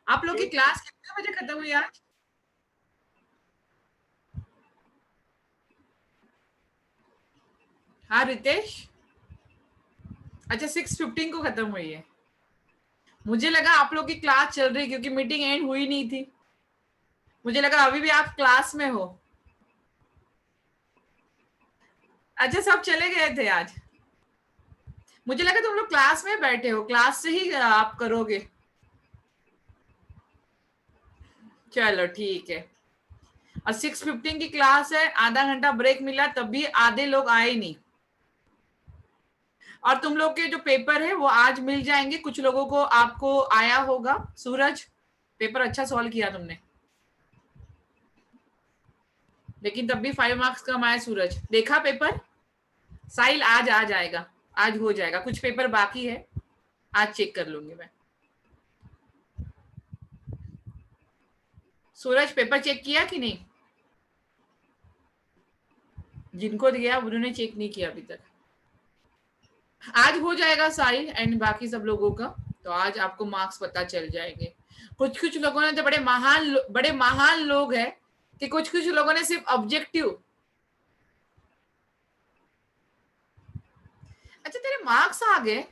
आप लोग की क्लास कितने बजे खत्म हुई आज? हाँ रितेश, अच्छा 6:15 को खत्म हुई है। मुझे लगा आप लोग की क्लास चल रही क्योंकि मीटिंग एंड हुई नहीं थी। मुझे लगा अभी भी आप क्लास में हो। अच्छा सब चले गए थे आज। मुझे लगा तुम लोग क्लास में बैठे हो, क्लास से ही आप करोगे। चलो ठीक है। और 6:15 की क्लास है, आधा घंटा ब्रेक मिला तब भी आधे लोग आए नहीं। और तुम लोग के जो पेपर है वो आज मिल जाएंगे। कुछ लोगों को आपको आया होगा। सूरज, पेपर अच्छा सॉल्व किया तुमने, लेकिन तब भी 5 मार्क्स कम आए। सूरज देखा पेपर? साहिल आज आ जाएगा, आज हो जाएगा। कुछ पेपर बाकी है, आज चेक कर लूंगी मैं। सूरज पेपर चेक किया कि नहीं? जिनको दिया उन्होंने चेक नहीं किया अभी तक। आज हो जाएगा साहिल एंड बाकी सब लोगों का। तो आज आपको मार्क्स पता चल जाएंगे। कुछ कुछ लोगों ने तो बड़े महान लोग हैं कि कुछ कुछ लोगों ने सिर्फ ऑब्जेक्टिव। अच्छा तेरे मार्क्स आ गए?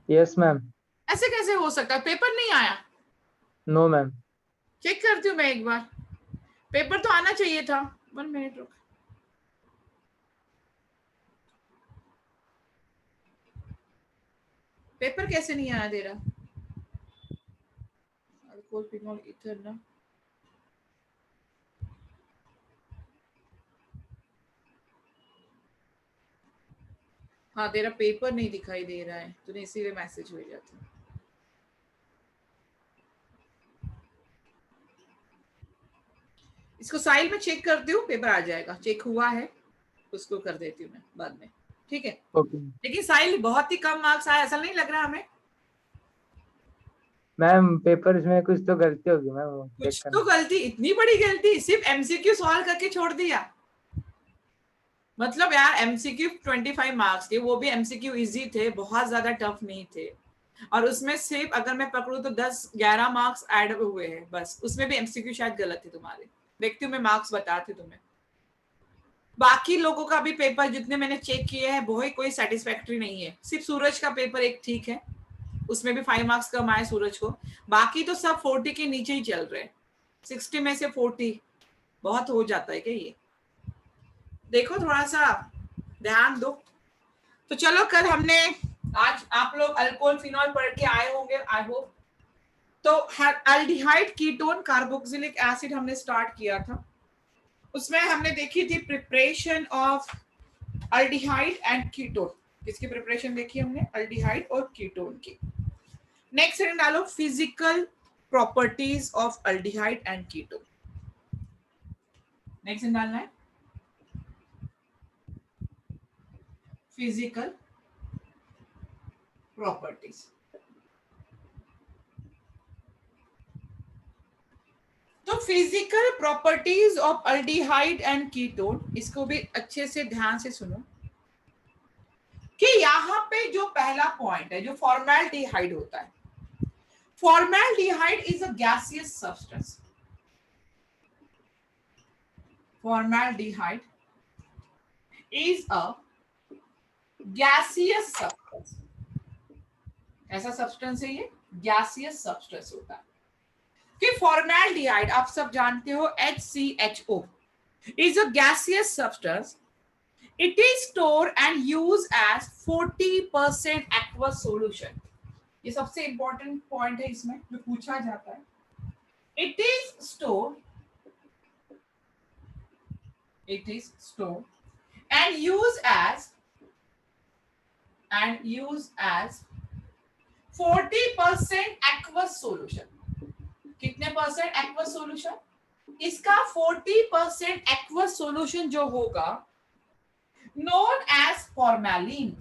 Yes ma'am. ऐसे कैसे हो सकता है? पेपर नहीं आया? No ma'am. चेक करती हूँ मैं एक बार। पेपर तो आना चाहिए था। 1 मिनट रुक। पेपर कैसे नहीं आया तेरा? अल्कोहल फिनॉल ईथर ना। हाँ तेरा पेपर नहीं दिखाई दे रहा है, तूने इसीलिए मैसेज भेजा था। इसको साइल में चेक करती हूँ, पेपर आ जाएगा। चेक हुआ है, उसको कर देती हूँ मैं बाद में। ठीक है। ओके लेकिन साहिल बहुत ही कम मार्क्स आया, ऐसा नहीं लग रहा हमें? मैम, पेपर में कुछ तो गलती होगी मैम, वो चेक कुछ तो करना। गलती, इतनी बड़ी गलती? सिर्फ एमसीक्यू सॉल्व करके छोड़ दिया? मतलब यार एमसीक्यू 25 मार्क्स थे, वो भी एमसीक्यू इजी थे, बहुत ज्यादा टफ नहीं थे। और उसमें सिर्फ अगर मैं पकड़ू तो 10-11 मार्क्स ऐड हुए हैं बस। उसमें भी एमसीक्यू शायद गलत थे तुम्हारे। देखती हूँ मैं, मार्क्स बताती तुम्हें। बाकी लोगों का भी पेपर जितने मैंने चेक किए हैं वो ही कोई सेटिस्फैक्टरी नहीं है। सिर्फ सूरज का पेपर एक ठीक है, उसमें भी 5 मार्क्स कम आए सूरज को। बाकी तो सब 40 के नीचे ही चल रहे हैं। 60 में से 40 बहुत हो जाता है क्या ये? देखो थोड़ा सा ध्यान दो। तो चलो, कल हमने, आज आप लोग अल्कोहल फिनॉल पढ़ के आए होंगे आई होप। तो अल्डिहाइड कीटोन कार्बोक्सिलिक एसिड हमने स्टार्ट किया था। उसमें हमने देखी थी preparation of aldehyde and ketone. किसकी प्रिपरेशन देखी हमने? अल्डिहाइड और कीटोन की। नेक्स्ट सेकंड डालो, physical properties of aldehyde and ketone. Next डालना है फिजिकल प्रॉपर्टीज। तो physical properties of aldehyde and ketone, इसको भी अच्छे से ध्यान से सुनो कि यहां पे जो पहला पॉइंट है, जो फॉर्मेल्डिहाइड होता है। Formaldehyde is a gaseous substance. Formaldehyde is a gaseous substance. ऐसा सब्सटेंस है ये, गैसियस सब्सटेंस होता है। कि फॉर्मेल्डिहाइड आप सब जानते हो, HCHO is a gaseous substance. It is stored and used as 40% aqueous solution. ये सबसे इंपॉर्टेंट पॉइंट है इसमें जो पूछा जाता है। It is stored, it is stored and used as 40% aqueous solution. कितने परसेंट एक्वस सॉल्यूशन? इसका 40% एक्वस सॉल्यूशन जो होगा, नोन एज फॉर्मेलिन।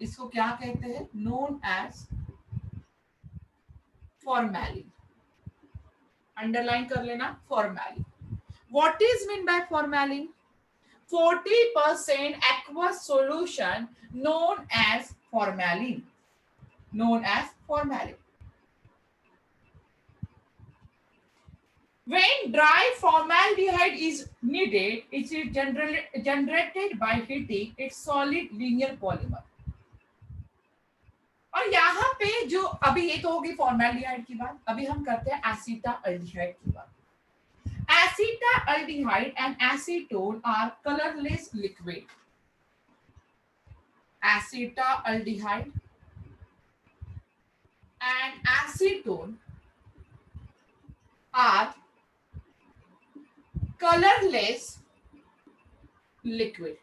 इसको क्या कहते हैं? Known as formalin. अंडरलाइन कर लेना, formalin. What is mean by formalin? 40% aqueous solution known as formalin, known as formalin. When dry formaldehyde is needed, it is generated by heating its solid linear polymer. और यहाँ पे जो अभी ये तो होगी फॉर्मेल्डिहाइड की बात, अभी हम करते हैं एसिटाल्डिहाइड की बात. Acetaldehyde and acetone are colorless liquid. Acetaldehyde and acetone are colorless liquid.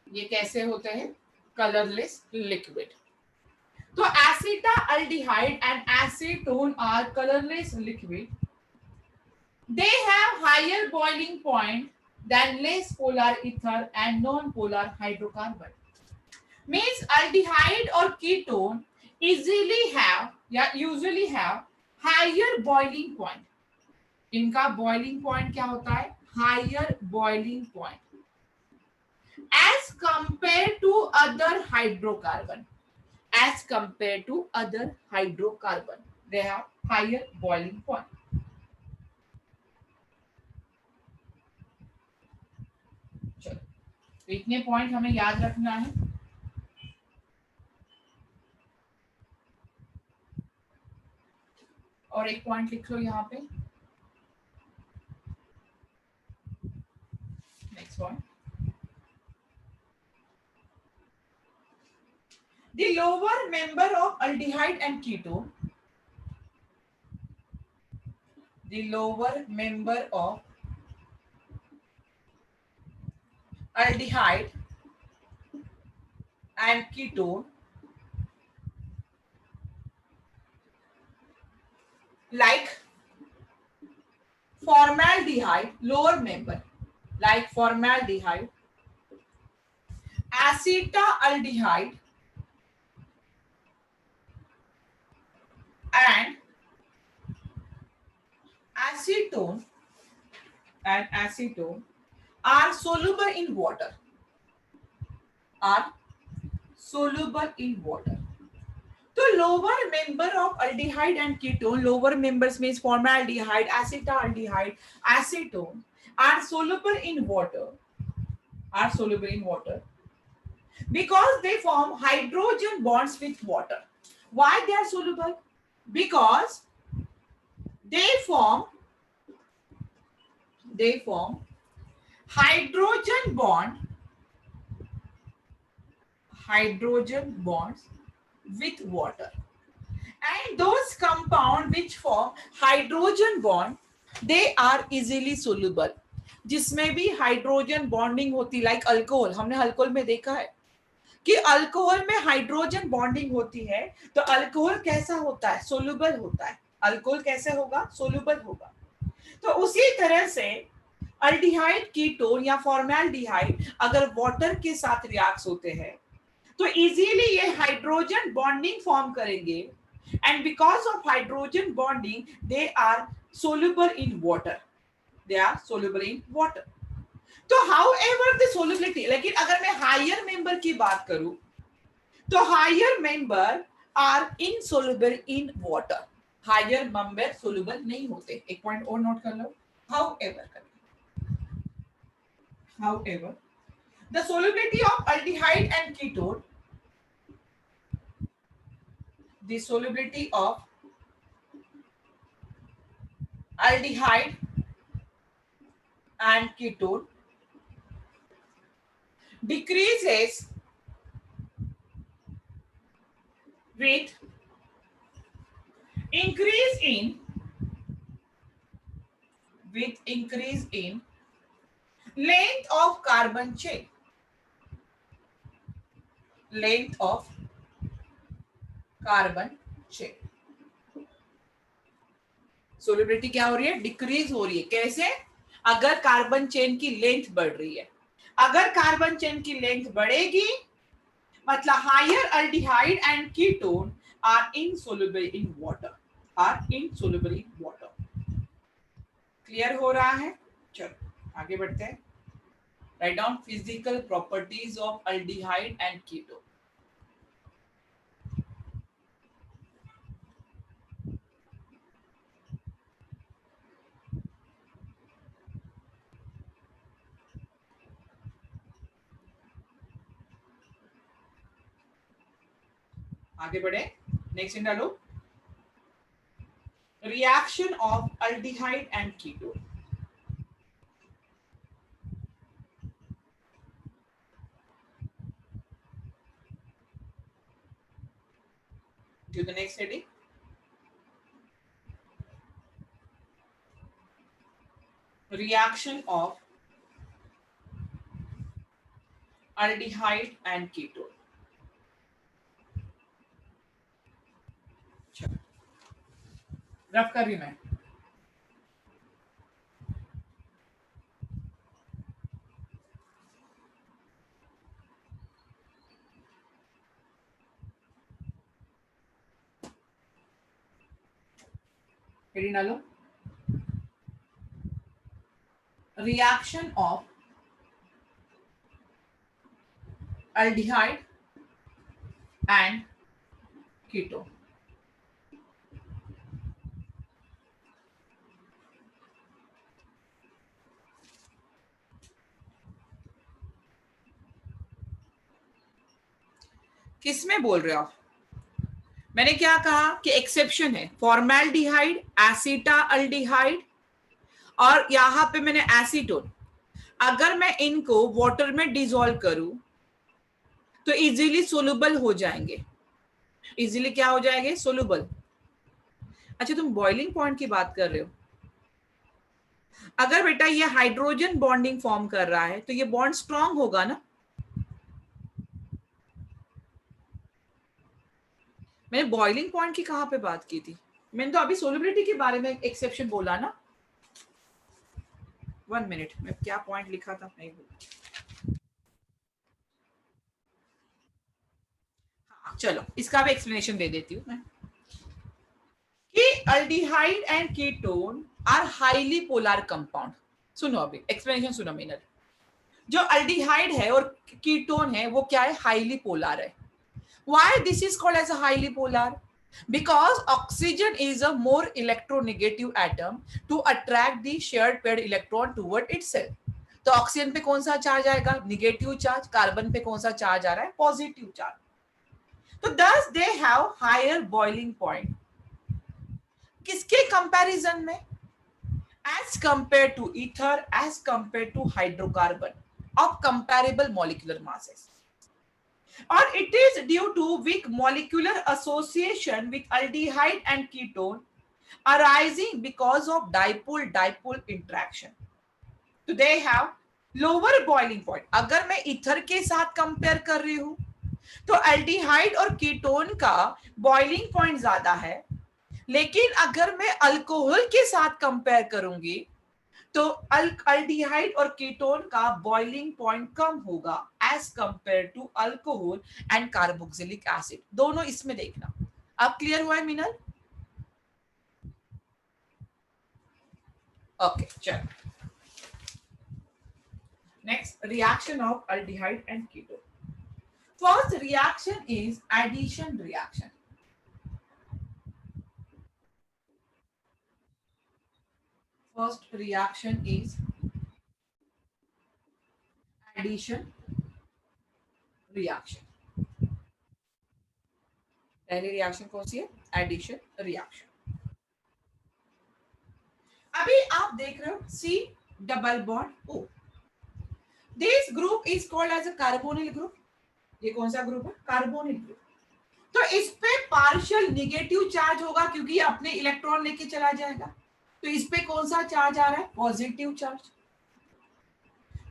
ये कैसे होते हैं? Colorless liquid. तो acetaldehyde and acetone are colorless liquid. They have higher boiling point than less polar ether and non-polar hydrocarbon. Means aldehyde or ketone usually have higher boiling point. इनका boiling point क्या होता है? Higher boiling point as compared to other hydrocarbon. As compared to other hydrocarbon, they have higher boiling point. चलो इतने point हमें याद रखना है. और एक पॉइंट लिख लो यहाँ पे. Next point. The lower member of aldehyde and ketone. The lower member of aldehyde and ketone like formaldehyde, lower member like formaldehyde, acetaldehyde and acetone are soluble in water. Are soluble in water. So lower member of aldehyde and ketone, lower members means formaldehyde, acetaldehyde, acetone are soluble in water. Are soluble in water because they form hydrogen bonds with water. Why they are soluble? Because they form hydrogen bonds with water, and those compounds which form hydrogen bond, they are easily soluble. जिसमें भी hydrogen bonding होती, like alcohol, हमने alcohol में देखा है कि alcohol में hydrogen bonding होती है, तो अल्कोहल कैसा होता है? सोल्यूबल होता है. अल्कोहल कैसे होगा? सोल्यूबल होगा. तो उसी तरह से अल्डिहाइड, कीटोन या फॉर्मेल्डिहाइड अगर वाटर के साथ रिएक्ट होते हैं तो इजीली ये हाइड्रोजन बॉन्डिंग फॉर्म करेंगे, and because of hydrogen bonding they are soluble in water. They are soluble in water. तो हाउ एवर द सोल्यूबिलिटी, लेकिन अगर मैं हायर मेंबर की बात करूं तो higher member are insoluble in water. Higher member soluble नहीं होते. एक पॉइंट और नोट कर लो. However, the solubility of aldehyde and ketone, the solubility of aldehyde and ketone decreases with increase in length of carbon chain. Length of carbon chain. Solubility क्या हो रही है? डिक्रीज हो रही है. कैसे? अगर कार्बन चेन की लेंथ बढ़ रही है. अगर कार्बन चेन की लेंथ बढ़ेगी मतलब higher aldehyde and ketone are insoluble in water. Are insoluble in water. Clear हो रहा है? चलो आगे बढ़ते हैं. Write down physical properties of aldehyde and ketone. आगे बढ़े, नेक्स्ट डालो, reaction of aldehyde and ketone. to the next heading, reaction of aldehyde and ketone। Rough कर रही मैं, हेडिंग डालो, reaction of aldehyde and ketone। किसमें बोल रहे हो आप? मैंने क्या कहा कि एक्सेप्शन है, फॉर्मेल्डिहाइड, एसीटाल्डिहाइड और यहां पे मैंने एसीटोन। अगर मैं इनको वाटर में डिसॉल्व करूं तो इजीली सोलुबल हो जाएंगे। इजीली क्या हो जाएंगे? सोलुबल। अच्छा, तुम बॉइलिंग पॉइंट की बात कर रहे हो। अगर बेटा ये हाइड्रोजन बॉन्डिंग फॉर्म कर रहा है तो ये बॉन्ड स्ट्रांग होगा ना। मैंने बॉइलिंग पॉइंट की कहां पे बात की थी? मैंने तो अभी सोलुबिलिटी के बारे में एक्सेप्शन बोला ना। 1 मिनट, मैं क्या पॉइंट लिखा था नहीं बोला। हाँ, चलो इसका भी एक्सप्लेनेशन दे देती हूँ मैं कि aldehyde and ketone are highly polar compound. सुनो अभी एक्सप्लेनेशन सुनो मेरा। जो अल्डिहाइड है और कीटोन है वो क्या है? हाईली पोलर है। Why this is called as a highly polar? Because oxygen is a more electronegative atom to attract the shared paired electron toward itself. तो ऑक्सीजन पे कौन सा चार्ज आएगा? Negative charge. कार्बन पे कौन सा चार्ज आ रहा है? Positive charge. तो thus they have higher boiling point। किसके कंपैरिजन में? As compared to ether, as compared to hydrocarbon of comparable molecular masses। or it is due to weak molecular association with aldehyde and ketone arising because of dipole-dipole interaction। तो they have lower boiling point। अगर मैं ether के साथ compare कर रही हूं तो aldehyde और कीटोन का बॉइलिंग पॉइंट ज्यादा है, लेकिन अगर मैं अल्कोहल के साथ कंपेयर करूंगी तो अल्डिहाइड और कीटोन का बॉइलिंग पॉइंट कम होगा as compare to alcohol and carboxylic acid. दोनों इसमें देखना। अब क्लियर हुआ है मिनल? ओके, चलो next, reaction of aldehyde and ketone. First reaction is addition reaction. First reaction is addition reaction. पहली रिएक्शन कौन सी है? Addition reaction. अभी आप देख रहे हो C double bond O. This group is called as a carbonyl group. ये कौन सा ग्रुप है? Carbonyl group. तो इस पे पार्शियल निगेटिव चार्ज होगा क्योंकि ये अपने इलेक्ट्रॉन लेके चला जाएगा। तो इस पे कौन सा चार्ज आ रहा है? Positive charge.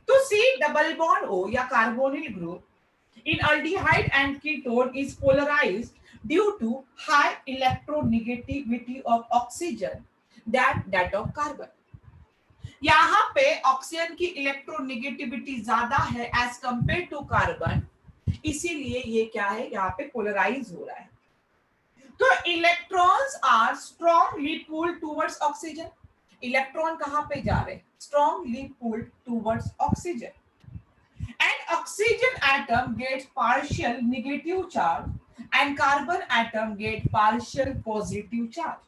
तो सी डबल बॉन्ड ओ या carbonyl group in aldehyde and ketone is polarised due to high electronegativity of oxygen that of carbon. यहां पे ऑक्सीजन की इलेक्ट्रोनेगेटिविटी ज्यादा है एज कंपेयर टू कार्बन, इसीलिए ये क्या है? यहाँ पे पोलराइज हो रहा है। तो electrons are strongly pulled towards oxygen. Electron कहां पे जा रहे हैं? Strongly pulled towards oxygen and oxygen atom gets partial negative charge and carbon atom get partial positive charge.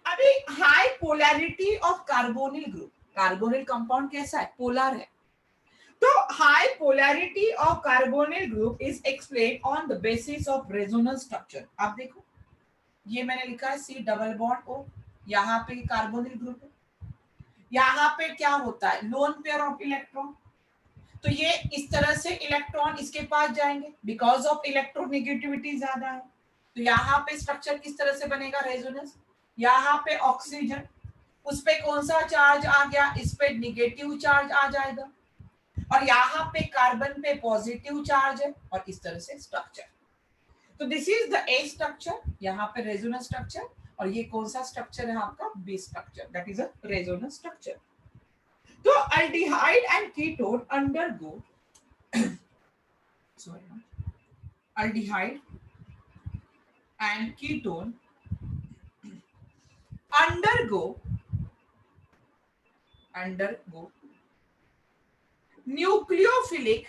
अभी high polarity of carbonyl group. Carbonyl compound कैसा है? Polar है। तो high polarity of carbonyl group is explain on the basis of resonance structure. आप देखो ये मैंने लिखा है C डबल बॉन्ड O, यहाँ पे कार्बोनिल ग्रुप है, यहाँ पे क्या होता है लोन पेयर ऑफ इलेक्ट्रॉन, तो ये इस तरह से इलेक्ट्रॉन इसके पास जाएंगे बिकॉज ऑफ इलेक्ट्रोनेगेटिविटी ज्यादा है, तो यहाँ पे स्ट्रक्चर किस तरह से बनेगा रेजोनेंस, यहाँ पे ऑक्सीजन, उस पे कौन सा चार्ज आ गया, इस पे निगेटिव चार्ज आ जाएगा, और यहाँ पे कार्बन पे पॉजिटिव चार्ज है, और इस तरह से स्ट्रक्चर। तो this is the A structure, यहाँ पे रेजोनेंस स्ट्रक्चर, और ये कौन सा स्ट्रक्चर है आपका B structure, that is a resonance structure. तो aldehyde and ketone undergo sorry, aldehyde and ketone undergo nucleophilic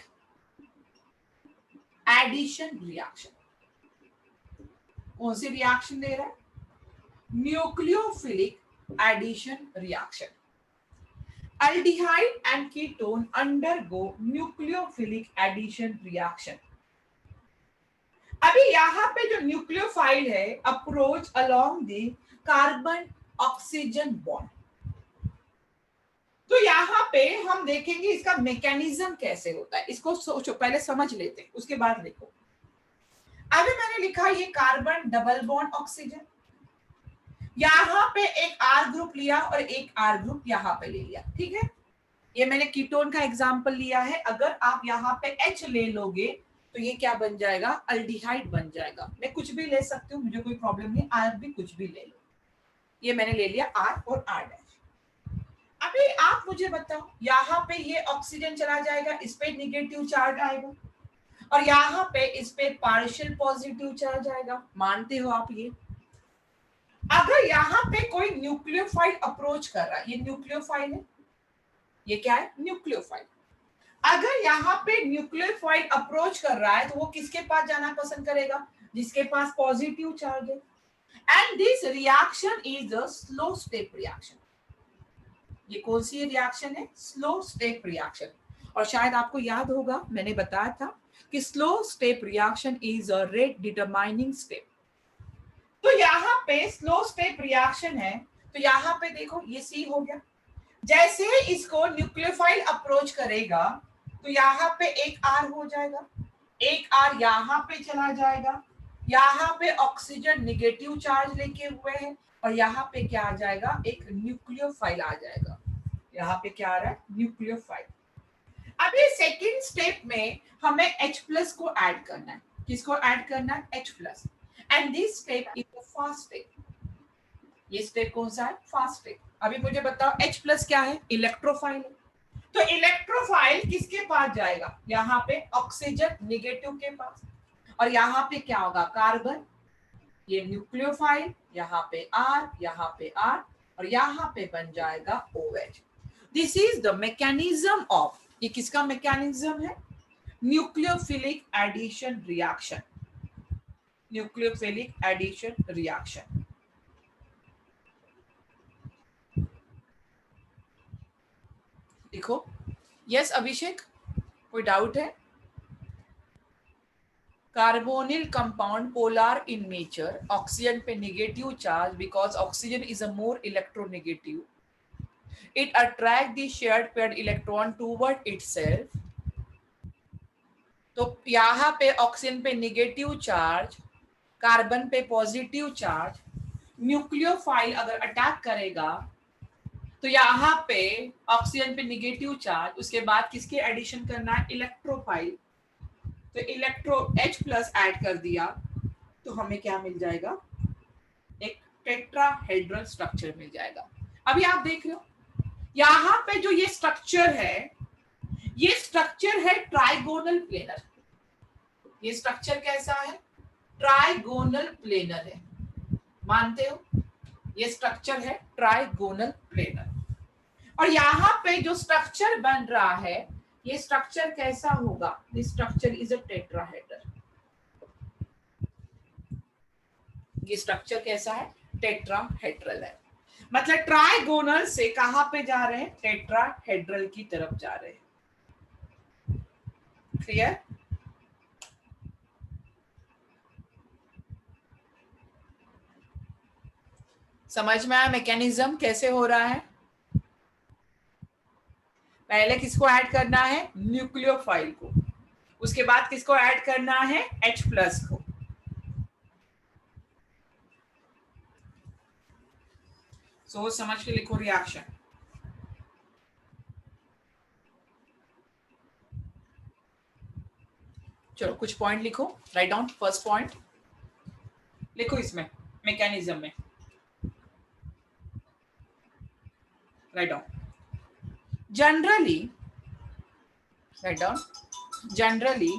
addition reaction। कौन सी रिएक्शन दे रहा है, nucleophilic addition reaction. aldehyde and ketone undergo nucleophilic addition reaction। अभी यहाँ पे जो न्यूक्लियोफाइल है approach along the carbon oxygen bond, तो यहाँ पे हम देखेंगे इसका मैकेनिज्म कैसे होता है, इसको सोचो पहले समझ लेते हैं उसके बाद देखो। अभी मैंने लिखा ये कार्बन डबल बॉन्ड ऑक्सीजन, यहाँ पे एक R ग्रुप लिया और एक R ग्रुप यहाँ पे ले लिया, ठीक है। ये मैंने कीटोन का एग्जांपल लिया है, अगर आप यहाँ पे H ले लोगे तो ये क्या बन जाएगा, अल्डिहाइड बन जाएगा। मैं कुछ भी ले सकती हूँ, मुझे कोई प्रॉब्लम नहीं, R भी कुछ भी ले लो। ये मैंने ले लिया R और R डैश। अभी आप मुझे बताओ, यहाँ पे ये ऑक्सीजन चला जाएगा, इस पे निगेटिव चार्ज आएगा, और यहाँ पे इस पे पार्शियल पॉजिटिव चार्ज आएगा, मानते हो आप ये। अगर यहाँ पे कोई न्यूक्लियोफाइल अप्रोच कर रहा है, ये न्यूक्लियोफाइल है, ये क्या है न्यूक्लियोफाइल, अगर यहाँ पे न्यूक्लियोफाइल अप्रोच कर रहा है तो वो किसके पास जाना पसंद करेगा, जिसके पास पॉजिटिव चार्ज है। And this reaction is a slow step reaction. ये कौन सी रिएक्शन है, स्लो स्टेप रिएक्शन। और शायद आपको याद होगा मैंने बताया था कि slow step reaction is a rate determining step. तो यहाँ पे स्लो स्टेप रिएक्शन है, तो यहाँ पे देखो ये C हो गया, जैसे ही इसको न्यूक्लियोफाइल अप्रोच करेगा तो यहाँ पे एक R हो जाएगा, एक R यहाँ पे चला जाएगा, यहाँ पे ऑक्सीजन निगेटिव चार्ज लेके हुए हैं, और यहाँ पे क्या आ जाएगा, एक न्यूक्लियोफाइल आ जाएगा। यहाँ पे क्या आ रहा है, न्यूक्लियोफाइल। अभी सेकेंड स्टेप में हमें H+ को ऐड करना है, किसको ऐड करना है, H+। And this step is the fast step. ये स्टेप कौन सा है, फास्ट स्टेप। अभी मुझे बताओ H+ क्या है, इलेक्ट्रोफाइल है, तो इलेक्ट्रोफाइल किसके पास जाएगा, यहाँ पे ऑक्सीजन निगेटिव के पास, और यहाँ पे क्या होगा, कार्बन, ये न्यूक्लियोफाइल, यहाँ पे R, यहाँ पे R, और यहाँ पे बन जाएगा OH। This is the mechanism of, ये किसका मैकेनिज्म है, nucleophilic addition reaction, nucleophilic addition reaction. देखो, यस अभिषेक, कोई डाउट है? Carbonyl compound polar in nature, oxygen पे negative charge because oxygen is a more electronegative, it attract the shared paired electron toward itself. तो यहाँ पे oxygen पे negative charge, carbon पे positive charge, nucleophile अगर attack करेगा तो यहाँ पे ऑक्सीजन पे नेगेटिव चार्ज, उसके बाद किसके एडिशन करना है, इलेक्ट्रोफाइल, तो इलेक्ट्रो H+ ऐड कर दिया तो हमें क्या मिल जाएगा, एक टेट्राहेड्रल स्ट्रक्चर मिल जाएगा। अभी आप देख रहे हो यहाँ पे जो ये स्ट्रक्चर है, ये स्ट्रक्चर है ट्राइगोनल प्लेनर। ये स्ट्रक्चर कैसा है, ट्राइगोनल प्लेनर है, मानते हो, ये स्ट्रक्चर है ट्राइगोनल प्लेनर। और यहाँ पे जो स्ट्रक्चर बन रहा है, ये स्ट्रक्चर कैसा होगा, this structure is a tetrahedral. ये स्ट्रक्चर कैसा है, टेट्राहेड्रल है, मतलब ट्राइगोनल से कहां पे जा रहे हैं, टेट्राहेड्रल की तरफ जा रहे हैं। क्लियर? समझ में आया मैकेनिज्म कैसे हो रहा है? पहले किसको ऐड करना है? न्यूक्लियोफाइल को। उसके बाद किसको ऐड करना है? H प्लस को। सोच समझ के लिखो रिएक्शन। चलो कुछ पॉइंट लिखो, राइट डाउन फर्स्ट पॉइंट लिखो इसमें मैकेनिज्म में, right down. Generally, right down, generally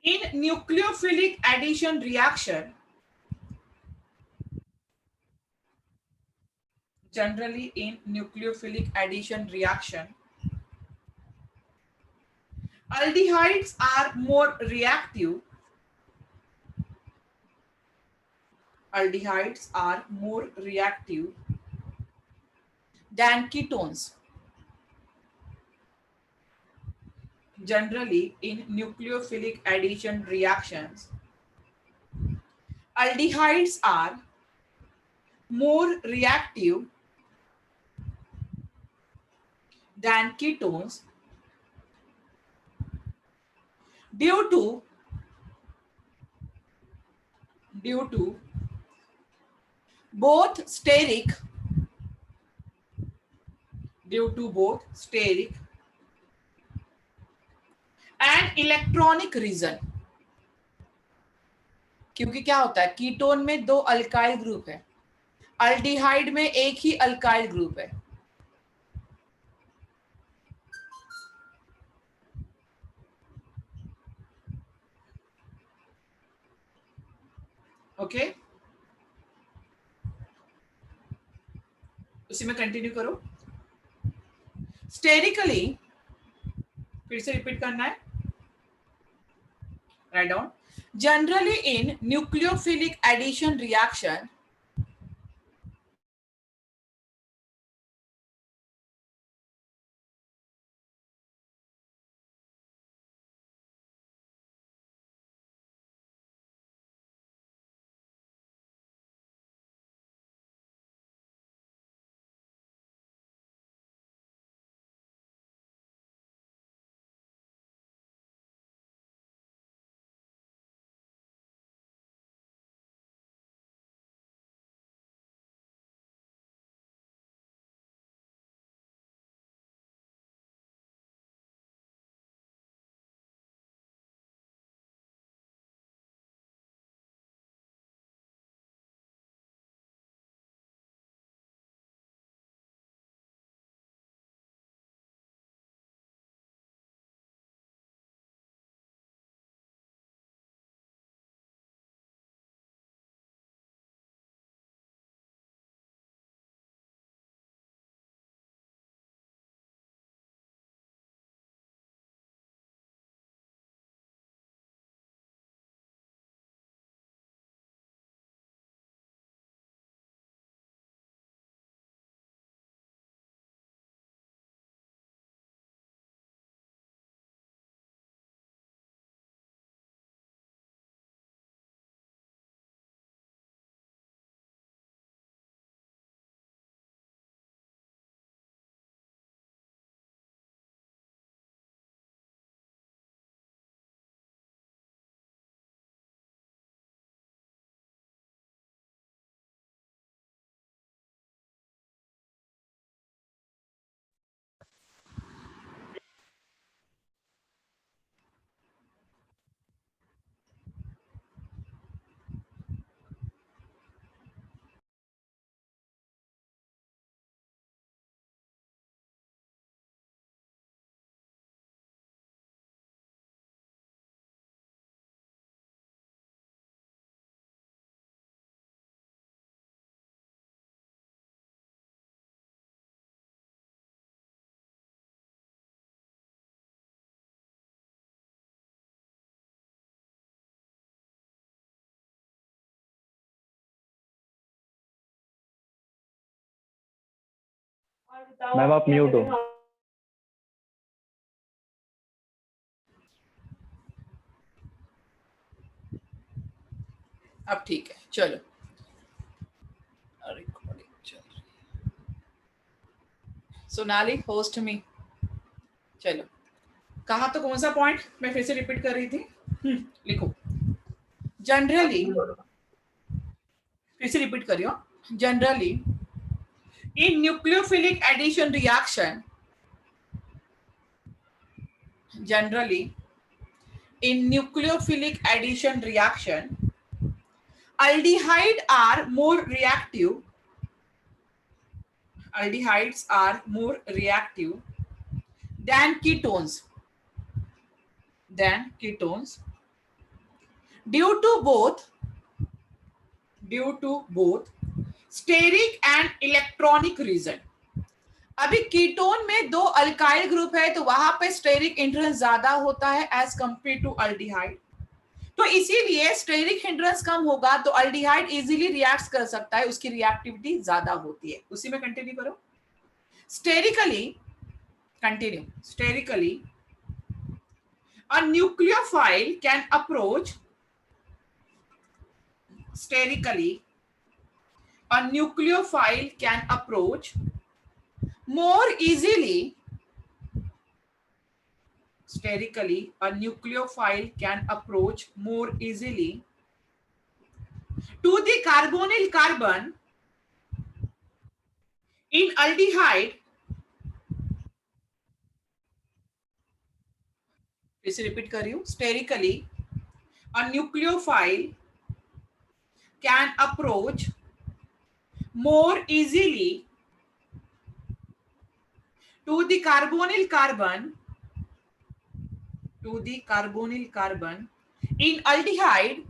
in nucleophilic addition reaction, generally in nucleophilic addition reaction, aldehydes are more reactive, aldehydes are more reactive than ketones. Generally in nucleophilic addition reactions, aldehydes are more reactive than ketones due to both steric and electronic reason। क्योंकि क्या होता है, ketone में दो alkyl group है, aldehyde में एक ही alkyl group है। ओके, उसी में कंटिन्यू करो। स्टेरिकली, फिर से रिपीट करना है, write down. Generally in nucleophilic addition reaction, ma'am आप म्यूट हो। अब ठीक है, चलो रिकॉर्डिंग चल रही है। सोनाली होस्ट मी, चलो कहा तो कौन सा पॉइंट मैं फिर से रिपीट कर रही थी? लिखो जनरली, फिर से रिपीट करियो। Generally in nucleophilic addition reaction, generally in nucleophilic addition reaction, aldehydes are more reactive, aldehydes are more reactive than ketones, due to both steric and electronic reason. अभी कीटोन में दो अल्काइल ग्रुप है तो वहां पे steric hindrance ज्यादा होता है एज कंपेयर टू अल्डिहाइड, तो इसीलिए स्टेरिक हिंड्रेंस कम होगा तो अल्डिहाइड इजीली रिएक्ट कर सकता है, उसकी रिएक्टिविटी ज्यादा होती है। उसी में कंटिन्यू करो। Sterically, continue, sterically a nucleophile can approach, sterically a nucleophile can approach more easily, sterically a nucleophile can approach more easily to the carbonyl carbon in aldehyde, इसे रिपीट कर रही हूं, sterically a nucleophile can approach more easily to the carbonyl carbon in aldehyde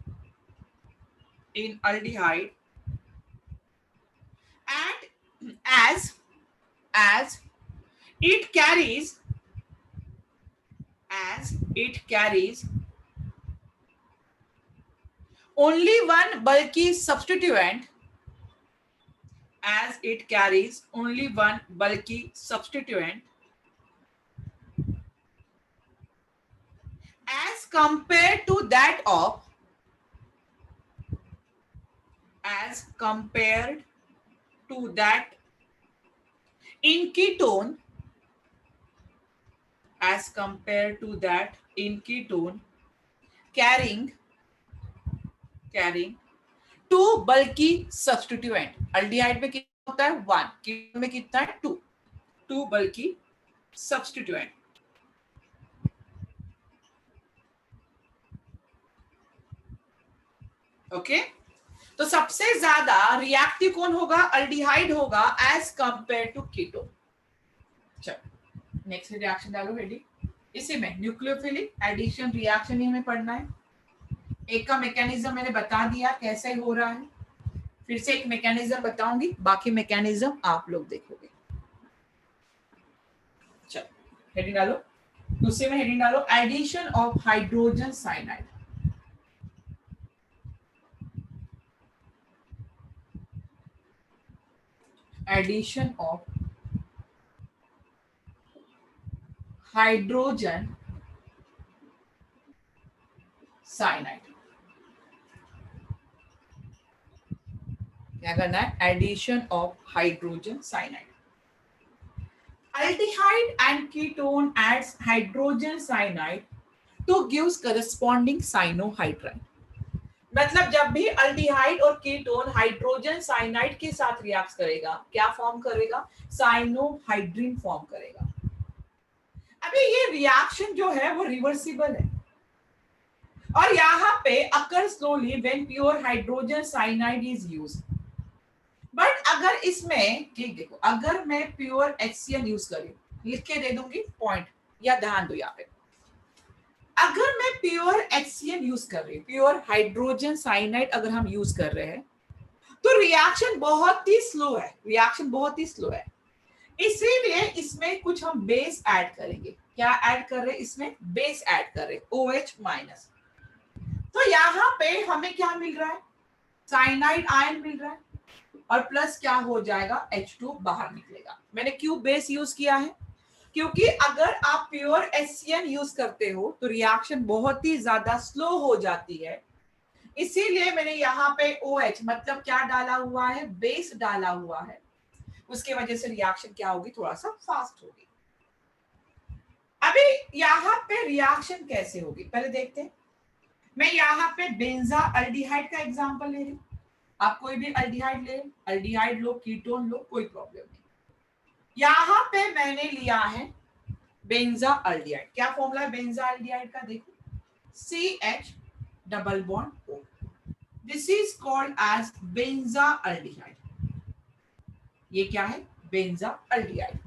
and as it carries only one bulky substituent, as it carries only one bulky substituent as compared to that of in ketone, carrying two bulky substituent. Aldehyde में कितना होता है? 1, ketone में कितना है? 2 bulky substituent. Okay तो सबसे ज्यादा रिएक्टिव कौन होगा? अल्डिहाइड होगा एज कंपेयर टू कीटोन। चलो नेक्स्ट रिएक्शन डालो रेडी। इसी में न्यूक्लियोफिलिक एडिशन रिएक्शन ही हमें पढ़ना है। एक का मैकेनिज्म मैंने बता दिया कैसे हो रहा है, फिर से एक मैकेनिज्म बताऊंगी, बाकी मैकेनिज्म आप लोग देखोगे। चलो हेडिंग डालो, दूसरे में हेडिंग डालो addition of hydrogen cyanide. Addition of hydrogen cyanide. क्या करना है? Addition of hydrogen cyanide. Aldehyde and ketone adds hydrogen cyanide to gives corresponding cyanohydride. मतलब जब भी अल्डिहाइड और कीटोन हाइड्रोजन साइनाइड के साथ रिएक्ट करेगा, क्या फॉर्म करेगा? साइनोहाइड्रिन फॉर्म करेगा। अभी ये रिएक्शन जो है वो रिवर्सिबल है और यहाँ पे occur slowly when pure hydrogen cyanide is used. But अगर इसमें ठीक देखो, अगर मैं प्योर HCl यूज करूं, लिख के दे दूंगी पॉइंट, या ध्यान दो यहाँ पे, अगर मैं प्योर HCl यूज कर रही हूँ, प्योर हाइड्रोजन साइनाइड अगर हम यूज कर रहे हैं तो रिएक्शन बहुत ही स्लो है, इसीलिए इसमें कुछ हम बेस ऐड करेंगे। क्या ऐड कर रहे हैं? इसमें बेस ऐड कर रहे हैं, OH-। तो यहाँ पे हमें क्या मिल रहा है? साइनाइड आयन मिल रहा है। और प्लस क्या हो जाएगा, H2 बाहर निकलेगा। मैंने क्यों बेस यूज किया है, क्योंकि अगर आप प्योर HCN यूज करते हो तो रिएक्शन बहुत ही ज्यादा स्लो हो जाती है, इसीलिए मैंने यहाँ पे OH मतलब क्या डाला हुआ है, बेस डाला हुआ है, उसके वजह से रिएक्शन क्या होगी, थोड़ा सा फास्ट होगी। अभी यहाँ पे रिएक्शन कैसे होगी पहले देखते हैं। मैं यहाँ पे बेंजा अल्डिहाइड का एग्जांपल ले रही हूँ, आप कोई भी अल्डिहाइड ले, अल्डिहाइड लो, कीटोन लो, कोई प्रॉब्लम नहीं। यहाँ पे मैंने लिया है बेंजा अल्डिहाइड। क्या फॉर्मूला है बेंजा अल्डिहाइड का, देखो CH double bond O, this is called as benzaldehyde. ये क्या है, बेंजा अल्डिहाइड।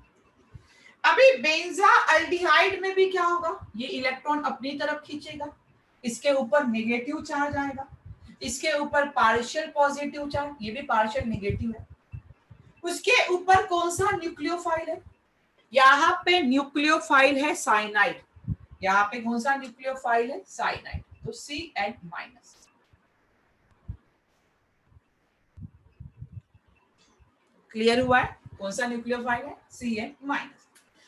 अभी बेंजा अल्डिहाइड में भी क्या होगा, ये इलेक्ट्रॉन अपनी तरफ खींचेगा, इसके ऊपर नेगेटिव चार्ज आएगा, इसके ऊपर पार्शियल पॉजिटिव चार्ज, ये भी पार्शियल नेगेटिव है। उसके ऊपर कौन सा न्यूक्लियोफाइल है, यहाँ पे न्यूक्लियोफाइल है साइनाइड, यहाँ पे कौन सा न्यूक्लियोफाइल है, साइनाइड, तो CN माइनस। क्लियर हुआ है, कौन सा न्यूक्लियोफाइल है, CN माइनस।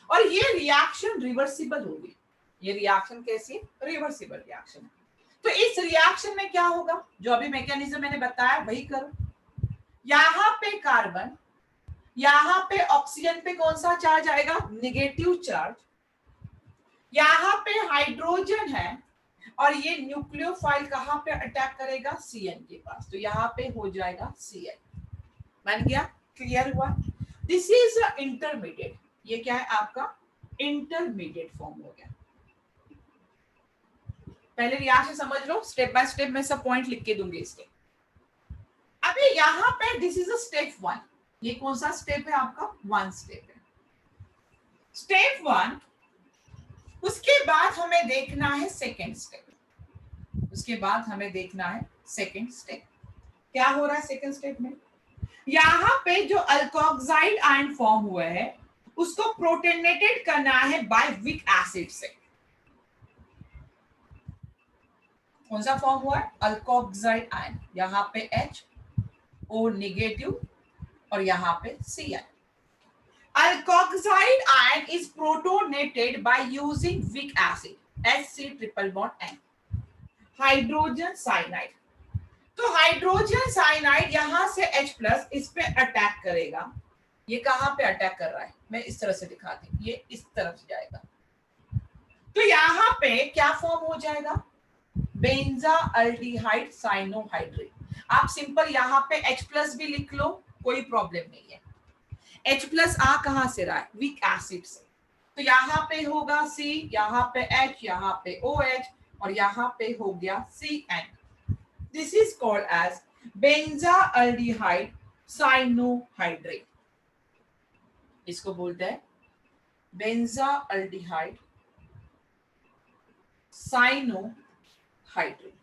और ये रिएक्शन रिवर्सिबल होगी, ये रिएक्शन कैसी, रिवर्सिबल रिएक्शन है। तो इस रिएक्शन में क्या होगा, जो अभी मैकेनिज्म मैंने बताया वही करो। यहाँ पे कार्बन, यहाँ पे ऑक्सीजन पे कौन सा चार्ज आएगा, नेगेटिव चार्ज, यहाँ पे हाइड्रोजन है और ये न्यूक्लियोफाइल कहाँ पे अटैक करेगा, CN के पास, तो यहाँ पे हो जाएगा CN। बन गया, क्लियर हुआ। दिस इज इंटरमीडिएट, ये क्या है आपका इंटरमीडिएट फॉर्म हो गया। पहले रिएक्शन समझ लो, स्टेप बाय स्टेप मैं सब पॉइंट लिख के दूंगी इसके। अभी यहाँ पे दिस इज अ स्टेप 1, ये कौन सा स्टेप है आपका, 1 स्टेप है, स्टेप 1। उसके बाद हमें देखना है सेकेंड स्टेप, उसके बाद हमें देखना है सेकेंड स्टेप। क्या हो रहा है सेकेंड स्टेप में, यहाँ पे जो अल्कोक्साइड आयन फॉर्म हुआ है उसको प्रोटोनेटेड करना है बाय विक एसिड से। कौन सा फॉर्म हुआ है, अल्कोक्साइड आयन, यहाँ पे H, O नेगेटिव और यहाँ पे Cl। Alkoxide ion is protonated by using weak acid Hc triple bond N, hydrogen cyanide. तो हाइड्रोजन साइनाइड यहां से H प्लस इस पे अटैक करेगा, ये कहां पे अटैक कर रहा है, मैं इस तरह से दिखाती हूँ, ये इस तरफ जाएगा, तो यहाँ पे क्या फॉर्म हो जाएगा, बेंजा अल्डिहाइड साइनोहाइड्रेट। आप सिंपल यहाँ पे H प्लस भी लिख लो, कोई प्रॉब्लम नहीं है। H प्लस आ कहां से रहा है, वीक एसिड से, तो यहाँ पे होगा C, यहाँ पे H, यहाँ पे OH और यहाँ पे हो गया CN। This is called as benzaldehyde cyanohydrate, इसको बोलते हैं benzaldehyde cyanohydrate।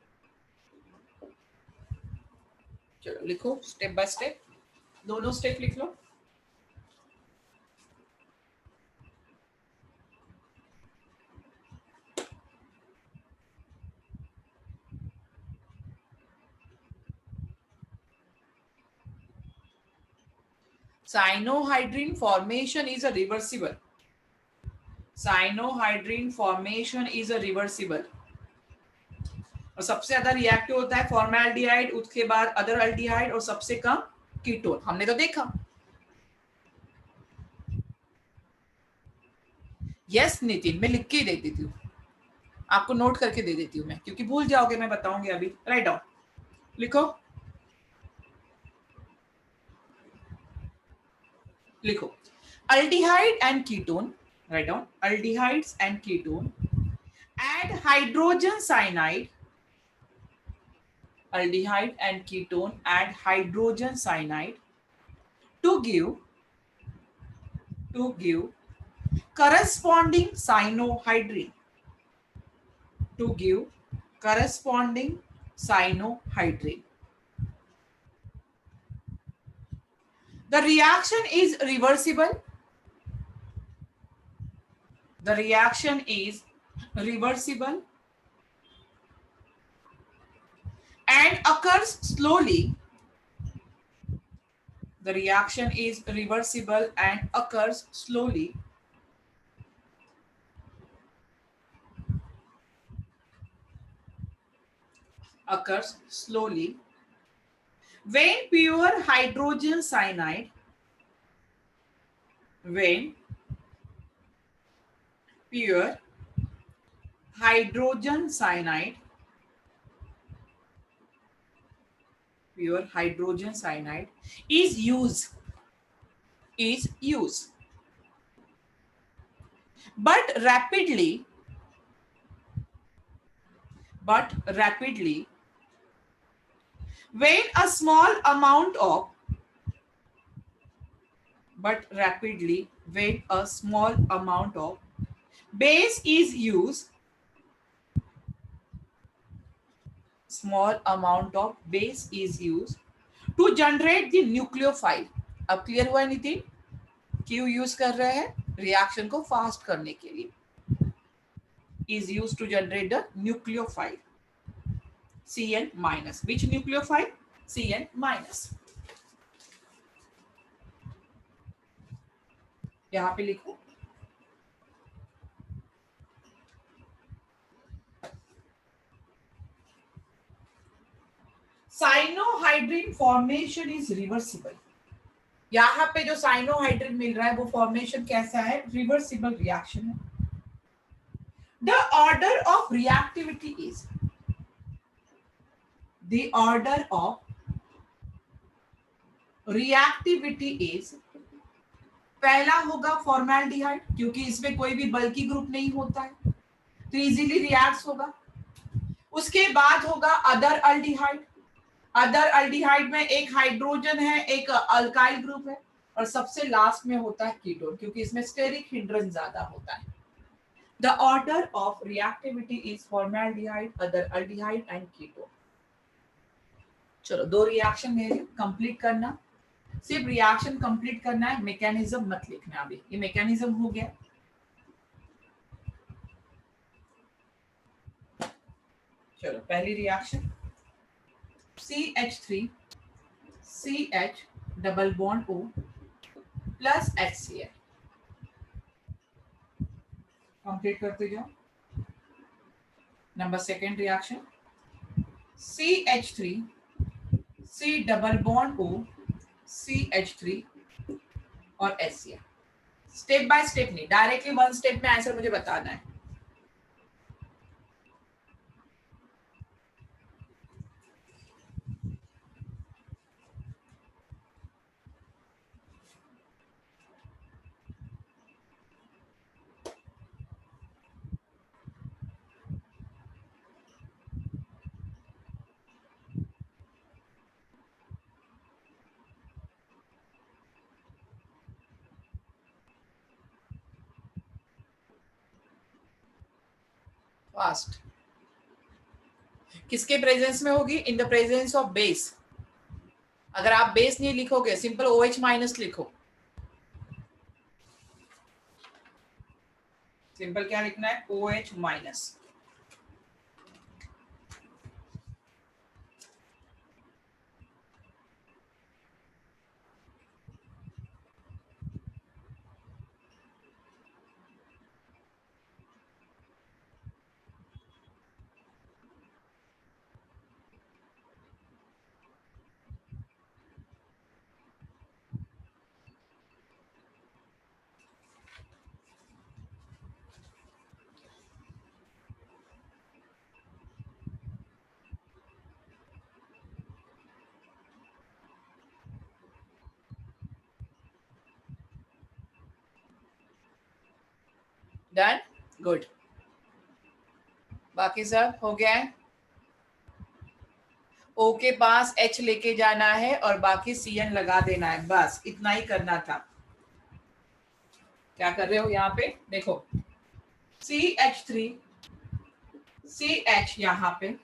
चलो लिखो स्टेप बाय स्टेप, दोनों स्टेप लिख लो। Cyanohydrin formation is a reversible, cyanohydrin formation is a reversible, और सबसे ज्यादा रिएक्टिव होता है फॉर्मल्डिहाइड, उसके बाद अदर अल्डिहाइड और सबसे कम कीटोन, हमने तो देखा। यस नितिन, मैं लिख के ही दे देती हूँ, आपको नोट करके दे देती हूँ मैं, क्योंकि भूल जाओगे, मैं बताऊंगी अभी। राइट डाउन, लिखो लिखो, aldehyde and ketone, write down aldehydes and ketone, add hydrogen cyanide, aldehyde and ketone add hydrogen cyanide to give corresponding cyanohydrin, to give corresponding cyanohydrin. The reaction is reversible. The reaction is reversible and occurs slowly The reaction is reversible and occurs slowly. Occurs slowly when pure hydrogen cyanide, when pure hydrogen cyanide, pure hydrogen cyanide is used, but rapidly, when a small amount of, but rapidly when a small amount of base is used, small amount of base is used to generate the nucleophile. अब clear हुआ नितिन? क्यों use कर रहे हैं? Reaction को fast करने के लिए. Is used to generate the nucleophile Cn minus. Which nucleophile? Cn minus. यहां पे लिखो. Cyanohydrin formation is reversible. यहां पे जो साइनोहाइड्रिन मिल रहा है वो फॉर्मेशन कैसा है? रिवर्सिबल रिएक्शन है. The order of reactivity is, the order of reactivity is, पहला होगा फॉर्मेल्डिहाइड, क्योंकि इसमें कोई भी बल्की ग्रुप नहीं होता है तो इजीली रिएक्ट होगा. उसके बाद होगा अदर अल्डिहाइड. अदर अल्डिहाइड में एक हाइड्रोजन है, एक अल्काइल ग्रुप है, और सबसे लास्ट में होता है कीटोन, क्योंकि इसमें स्टेरिक हिंड्रेंस ज्यादा होता है. The order of reactivity is formaldehyde, other aldehyde and ketone. चलो 2 रिएक्शन मेरे कंप्लीट करना. सिर्फ रिएक्शन कंप्लीट करना है, मैकेनिज्म मत लिखना. अभी ये मैकेनिज्म हो गया. चलो पहली reaction CH3 CH double bond O plus HCl. Complete करते जाओ. Number second reaction CH3 C double bond O CH3 और HCl. स्टेप बाय स्टेप नहीं, डायरेक्टली वन स्टेप में आंसर मुझे बताना है. फास्ट. किसके प्रेजेंस में होगी? इन द प्रेजेंस ऑफ बेस. अगर आप बेस नहीं लिखोगे, सिंपल OH माइनस लिखो. सिंपल क्या लिखना है? OH minus. डन. गुड. बाकी सब हो गया है. O के पास H लेके जाना है और बाकी Cn लगा देना है. बस इतना ही करना था. क्या कर रहे हो यहाँ पे? देखो CH3 CH यहाँ पे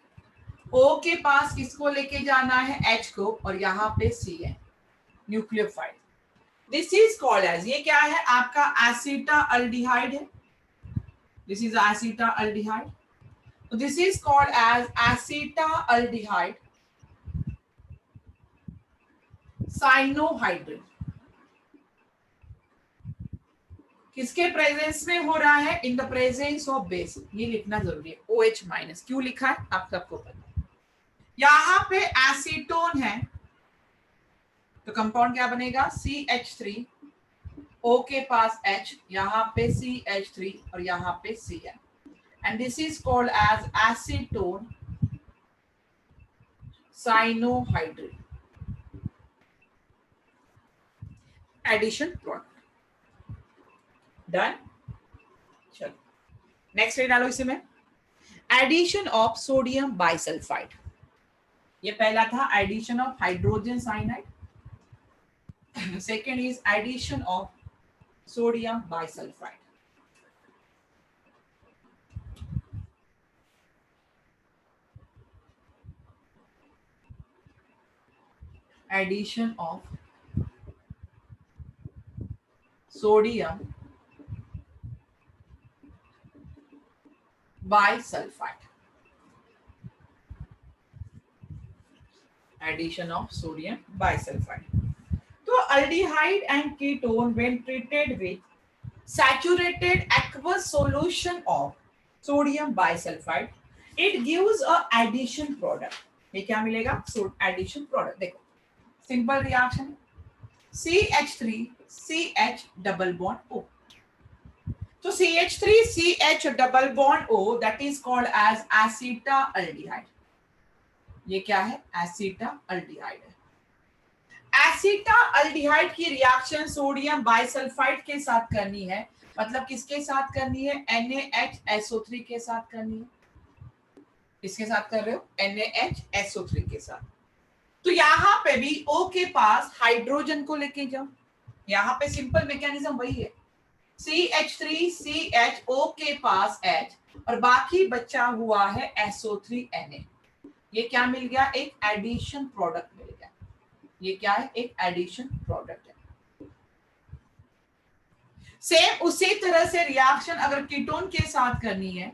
O के पास किसको लेके जाना है? H को, और यहाँ पे Cn nucleophile. This is called as, ये क्या है? आपका एसिटाल्डिहाइड है. This is acetaldehyde. So this is called as acetaldehyde. Cyanohydrin किसके प्रेजेंस में हो रहा है? In the presence of base. ये लिखना जरूरी है, OH माइनस। क्यों लिखा है आप सबको पता है। यहां पे एसीटोन है तो कंपाउंड क्या बनेगा? CH3, O के पास H, यहाँ पे CH3 और यहाँ पे Cl, and this is called as acetone cyanohydrin addition product। Done. चलो नेक्स्ट ले डालो इसे में, एडिशन ऑफ सोडियम बाइसल्फाइड। ये पहला था addition of hydrogen cyanide, second is addition of sodium bisulphide. Addition of sodium bisulfite, addition of sodium bisulfite। तो aldehyde and ketone when treated with saturated aqueous solution of sodium bisulfite, it gives a addition product। ये क्या मिलेगा? addition product। देखो simple reaction, CH3 CH double bond O, तो CH3 CH double bond O that is called as acetaldehyde। ये क्या है? acetaldehyde है। acetaldehyde की रिएक्शन सोडियम बाइसल्फाइड के साथ करनी है, मतलब किसके साथ करनी है? NaHSO3 के साथ करनी है। किसके साथ कर रहे हो? NaHSO3 के साथ। तो यहां पे भी O के पास हाइड्रोजन को लेके जाओ, यहां पे सिंपल मैकेनिज्म वही है, CH3 CH, O के पास H और बाकी बचा हुआ है SO3 Na। ये क्या मिल गया? एक एडिशन प्रोडक्ट मिल गया। ये क्या है? एक एडिशन प्रोडक्ट है। सेम उसी तरह से रिएक्शन अगर कीटोन के साथ करनी है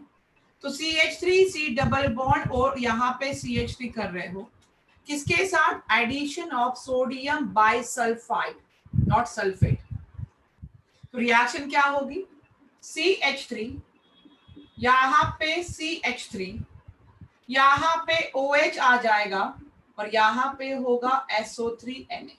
तो CH3 C डबल बॉन्ड और यहाँ पे CH3 कर रहे हो, किसके साथ? Addition of sodium bisulphide, not sulphate. तो रिएक्शन क्या होगी? CH3, यहाँ पे CH3, यहाँ पे OH आ जाएगा और यहाँ पे होगा SO3 Na।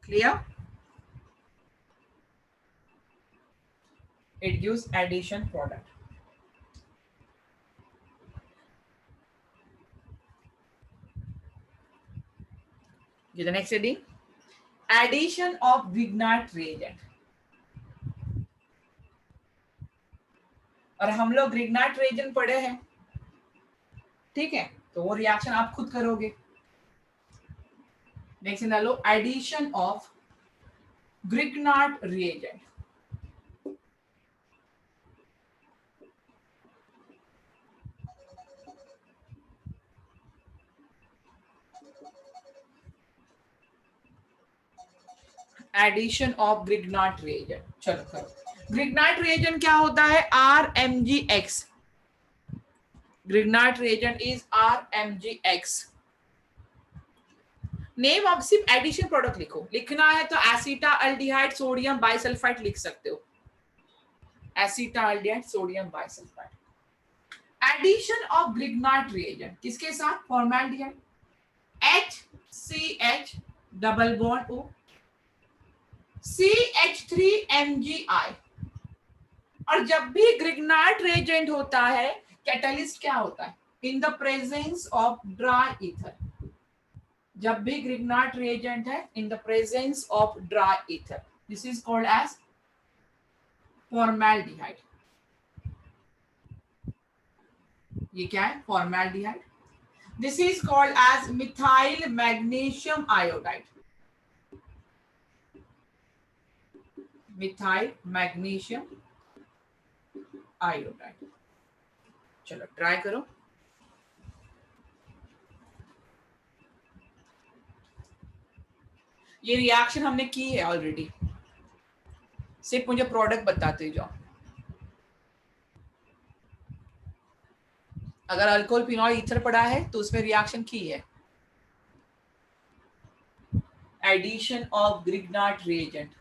Clear? It gives addition product। The next heading, addition of Grignard reagent। और हम लोग ग्रिग्नार्ड reagent पढ़े हैं, ठीक है? तो वो रिएक्शन आप खुद करोगे। नेक्स्ट डालो, addition of Grignard reagent। Addition of Grignard reagent। चलो करो। ग्रिग्नार्ड reagent क्या होता है? RMgX। Grignard reagent is RMgX। Name of, सिर्फ एडिशन प्रोडक्ट लिखो, लिखना है तो एसिटाल्डिहाइड सोडियम बाइसल्फाइड लिख सकते हो, acetaldehyde sodium bisulphide. Addition of Grignard reagent किसके साथ? Formaldehyde, HCH double bond O, CH3MgI। और जब भी ग्रिग्नार्ड reagent होता है, कैटलिस्ट क्या होता है? In the presence of dry ether. जब भी ग्रिग्नार्ड reagent है, in the presence of dry ether, this is called as formaldehyde. ये क्या है? Formaldehyde. This is called as methyl magnesium iodide. Methyl magnesium iodide. चलो ट्राई करो। ये reaction हमने की है ऑलरेडी, सिर्फ मुझे प्रोडक्ट बताते जाओ। अगर अल्कोहल फिनॉल ईथर पड़ा है तो उसमें रिएक्शन की है, एडिशन ऑफ ग्रिग्नार्ड रिएजेंट।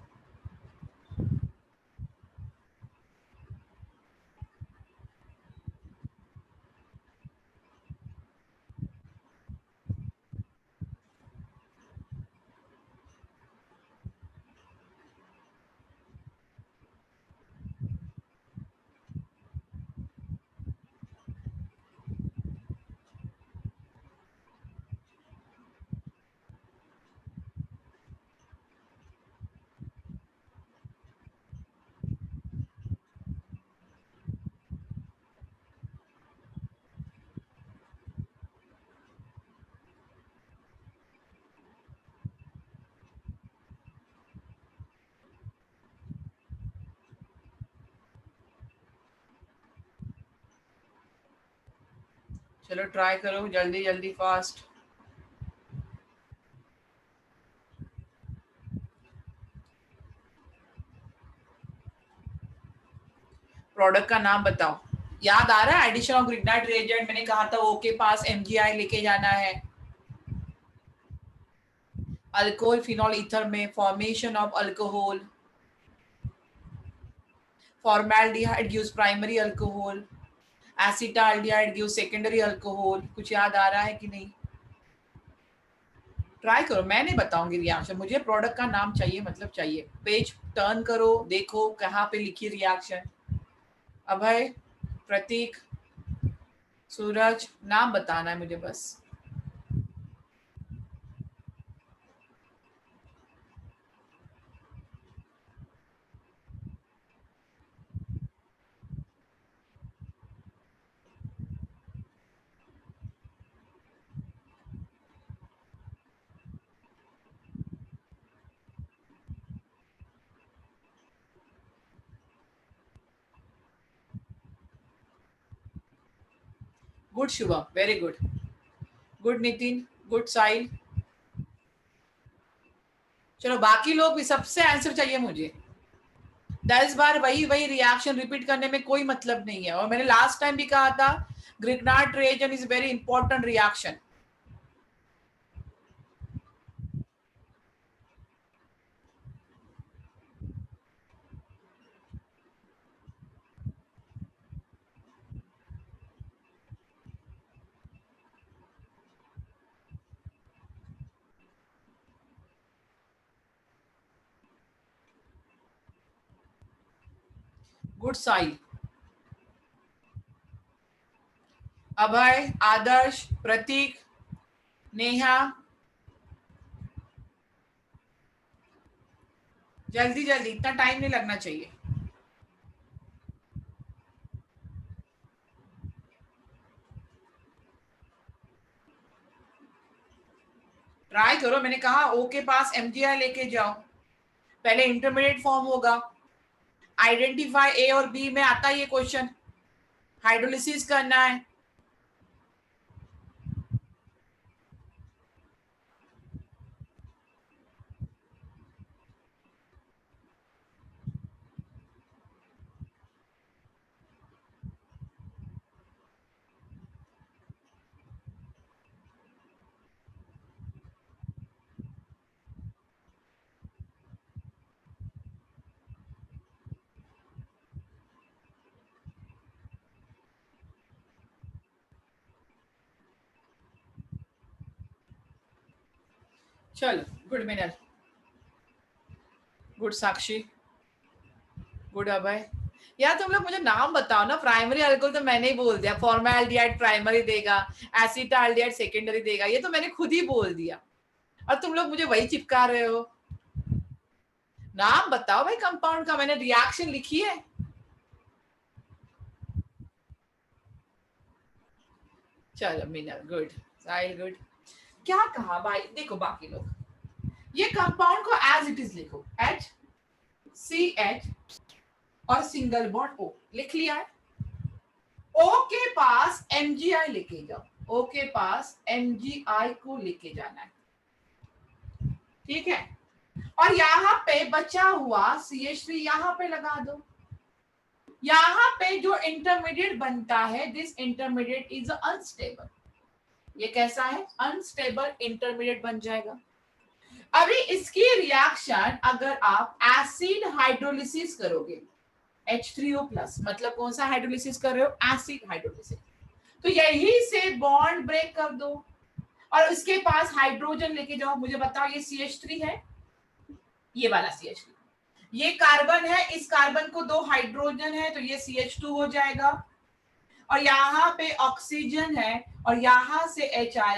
चलो ट्राई करो जल्दी जल्दी फास्ट। प्रोडक्ट का नाम बताओ। याद आ रहा है एडिशन ऑफ ग्रिग्नार्ड रिएजेंट, मैंने कहा था ओ के पास एमजीआई लेके जाना है। अल्कोहल फिनॉल ईथर में formation of alcohol, formaldehyde gives primary alcohol, acetaldehyde gives secondary alcohol. कुछ याद आ रहा है कि नहीं? ट्राई करो, मैं नहीं बताऊंगी रिएक्शन, मुझे प्रोडक्ट का नाम चाहिए, मतलब चाहिए। पेज टर्न करो, देखो कहाँ पे लिखी रिएक्शन। अभय, प्रतीक, सूरज, नाम बताना है मुझे बस। Good Shubham, very good. Good Nitin, good Sahil. चलो बाकी लोग भी, सबसे आंसर चाहिए मुझे। 10 बार वही वही रिएक्शन रिपीट करने में कोई मतलब नहीं है। और मैंने लास्ट टाइम भी कहा था Grignard reagent is very important reaction. Good Sahil. Abhay, Adarsh, Prateek, Neha, जल्दी जल्दी, इतना टाइम नहीं लगना चाहिए। ट्राई करो, मैंने कहा ओ के पास एमजीआई लेके जाओ। पहले इंटरमीडिएट फॉर्म होगा, आइडेंटिफाई ए और बी में आता है ये क्वेश्चन, हाइड्रोलिसिस करना है। चलो, गुड मिनल, गुड साक्षी, गुड अभय। यार तुम लोग मुझे नाम बताओ ना। प्राइमरी अल्कोहल तो मैंने ही बोल दिया, फॉर्मेल्डिहाइड प्राइमरी देगा, एसिटाल्डिहाइड सेकेंडरी देगा, ये तो मैंने खुद ही बोल दिया, और तुम लोग मुझे वही चिपका रहे हो। नाम बताओ भाई कंपाउंड का, मैंने रिएक्शन लिखी है। चलो मिनल गुड, साहिल गुड। क्या कहा भाई, देखो बाकी लोग, ये कंपाउंड को एज इट इज लिखो, एच सी एच और सिंगल बॉन्ड ओ, लिख लिया है। ओ के पास एमजीआई लेके जाओ, ओ के पास एमजीआई को लेके जाना है, ठीक है। और यहाँ पे बचा हुआ CH3 यहाँ पे लगा दो। यहाँ पे जो इंटरमीडिएट बनता है, दिस इंटरमीडिएट इज अनस्टेबल। ये कैसा है? अनस्टेबल इंटरमीडिएट बन जाएगा। अभी इसकी रिएक्शन अगर आप एसिड हाइड्रोलिसिस करोगे, H3O+, मतलब कौन सा हाइड्रोलिसिस कर रहे हो? Acid hydrolysis. तो यही से बॉन्ड ब्रेक कर दो और इसके पास हाइड्रोजन लेके जाओ। मुझे बताओ, ये CH3 है, ये वाला CH3, ये कार्बन है, इस कार्बन को 2 हाइड्रोजन है तो ये CH2 हो जाएगा, और यहाँ पे ऑक्सीजन है और यहाँ से H आ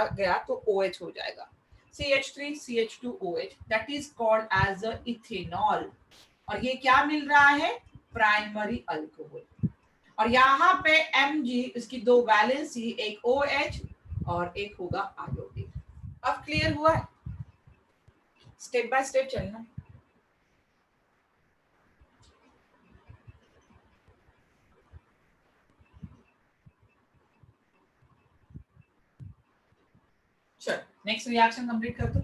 गया तो OH हो जाएगा। CH3 CH2 OH, that is called as a ethanol. और ये क्या मिल रहा है? Primary alcohol. और यहाँ पे Mg, इसकी 2 वैलेंसी, एक OH और एक होगा आयोडीन। अब क्लियर हुआ है? स्टेप बाय स्टेप चलना। चल नेक्स्ट रिएक्शन कंप्लीट कर दो।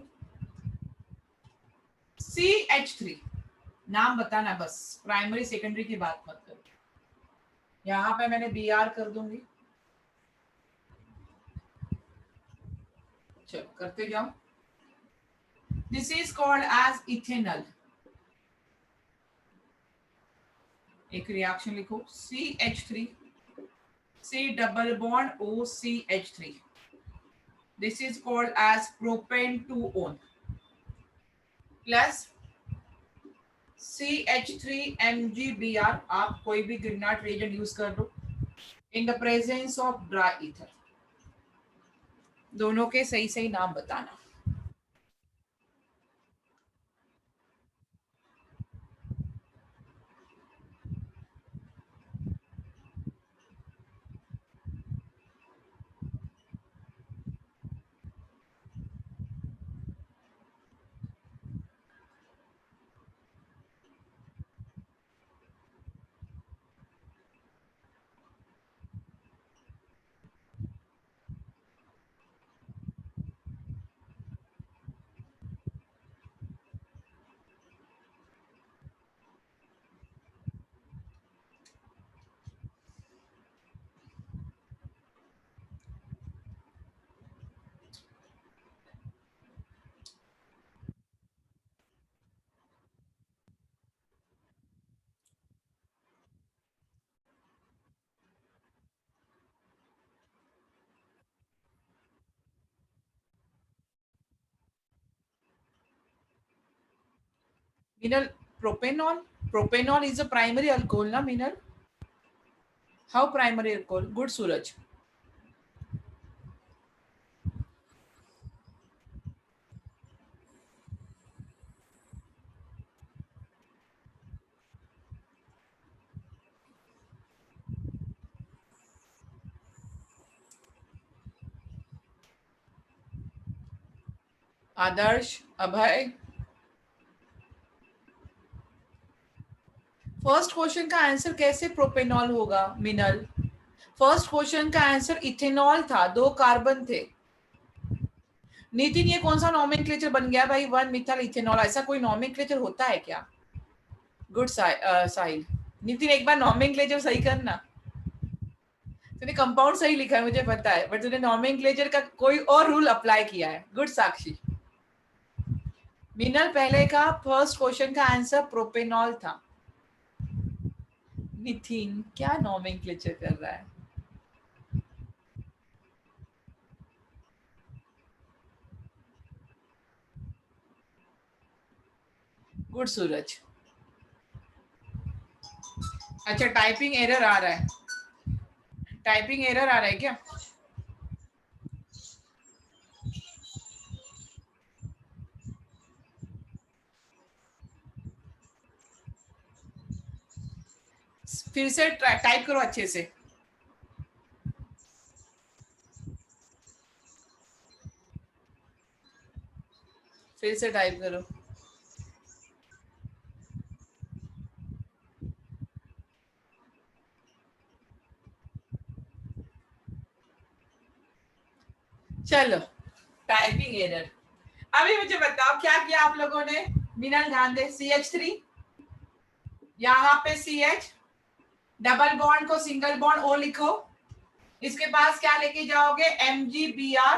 CH3 नाम बताना बस, प्राइमरी सेकेंडरी की बात मत करो। यहाँ पे मैंने Br कर दूंगी। चलो करते जाओ। This is called as ethanol. एक रिएक्शन लिखो, CH3 C double bond OCH3. This is called as propane 2-one plus CH3MgBr. आप कोई भी ग्रिग्नार्ड रिएजेंट यूज कर लो in the presence of dry ether. दोनों के सही सही नाम बताना। Minal, propanol. Propanol is a primary alcohol, na Minal? How primary alcohol? Good, Suraj. Adarsh, Abhay. First question का आंसर कैसे प्रोपेनॉल होगा मिनल? फर्स्ट क्वेश्चन का आंसर इथेनॉल था, 2 कार्बन थे। नितिन, ये कौन सा नॉमेनक्लेचर बन गया भाई? 1 मिथाइल इथेनॉल, ऐसा कोई नॉमेनक्लेचर होता है क्या? गुड साहिल। नितिन एक बार नॉमेनक्लेचर सही करना। तूने कंपाउंड सही लिखा है मुझे पता है, बट तूने नॉमेनक्लेचर का कोई और रूल अप्लाई किया है। गुड साक्षी। मिनल, पहले का फर्स्ट क्वेश्चन का आंसर प्रोपेनॉल था। नितिन क्या नॉमेनक्लेचर कर रहा है? गुड सूरज। अच्छा, टाइपिंग एरर आ रहा है। टाइपिंग एरर आ रहा है क्या? फिर से टाइप करो अच्छे से। फिर से टाइप करो। चलो, टाइपिंग एरर। अभी मुझे बताओ क्या किया आप लोगों ने। मिनल ध्यान दे, CH3 यहाँ पे CH, डबल बॉन्ड को सिंगल बॉन्ड O लिखो, इसके पास क्या लेके जाओगे MgBr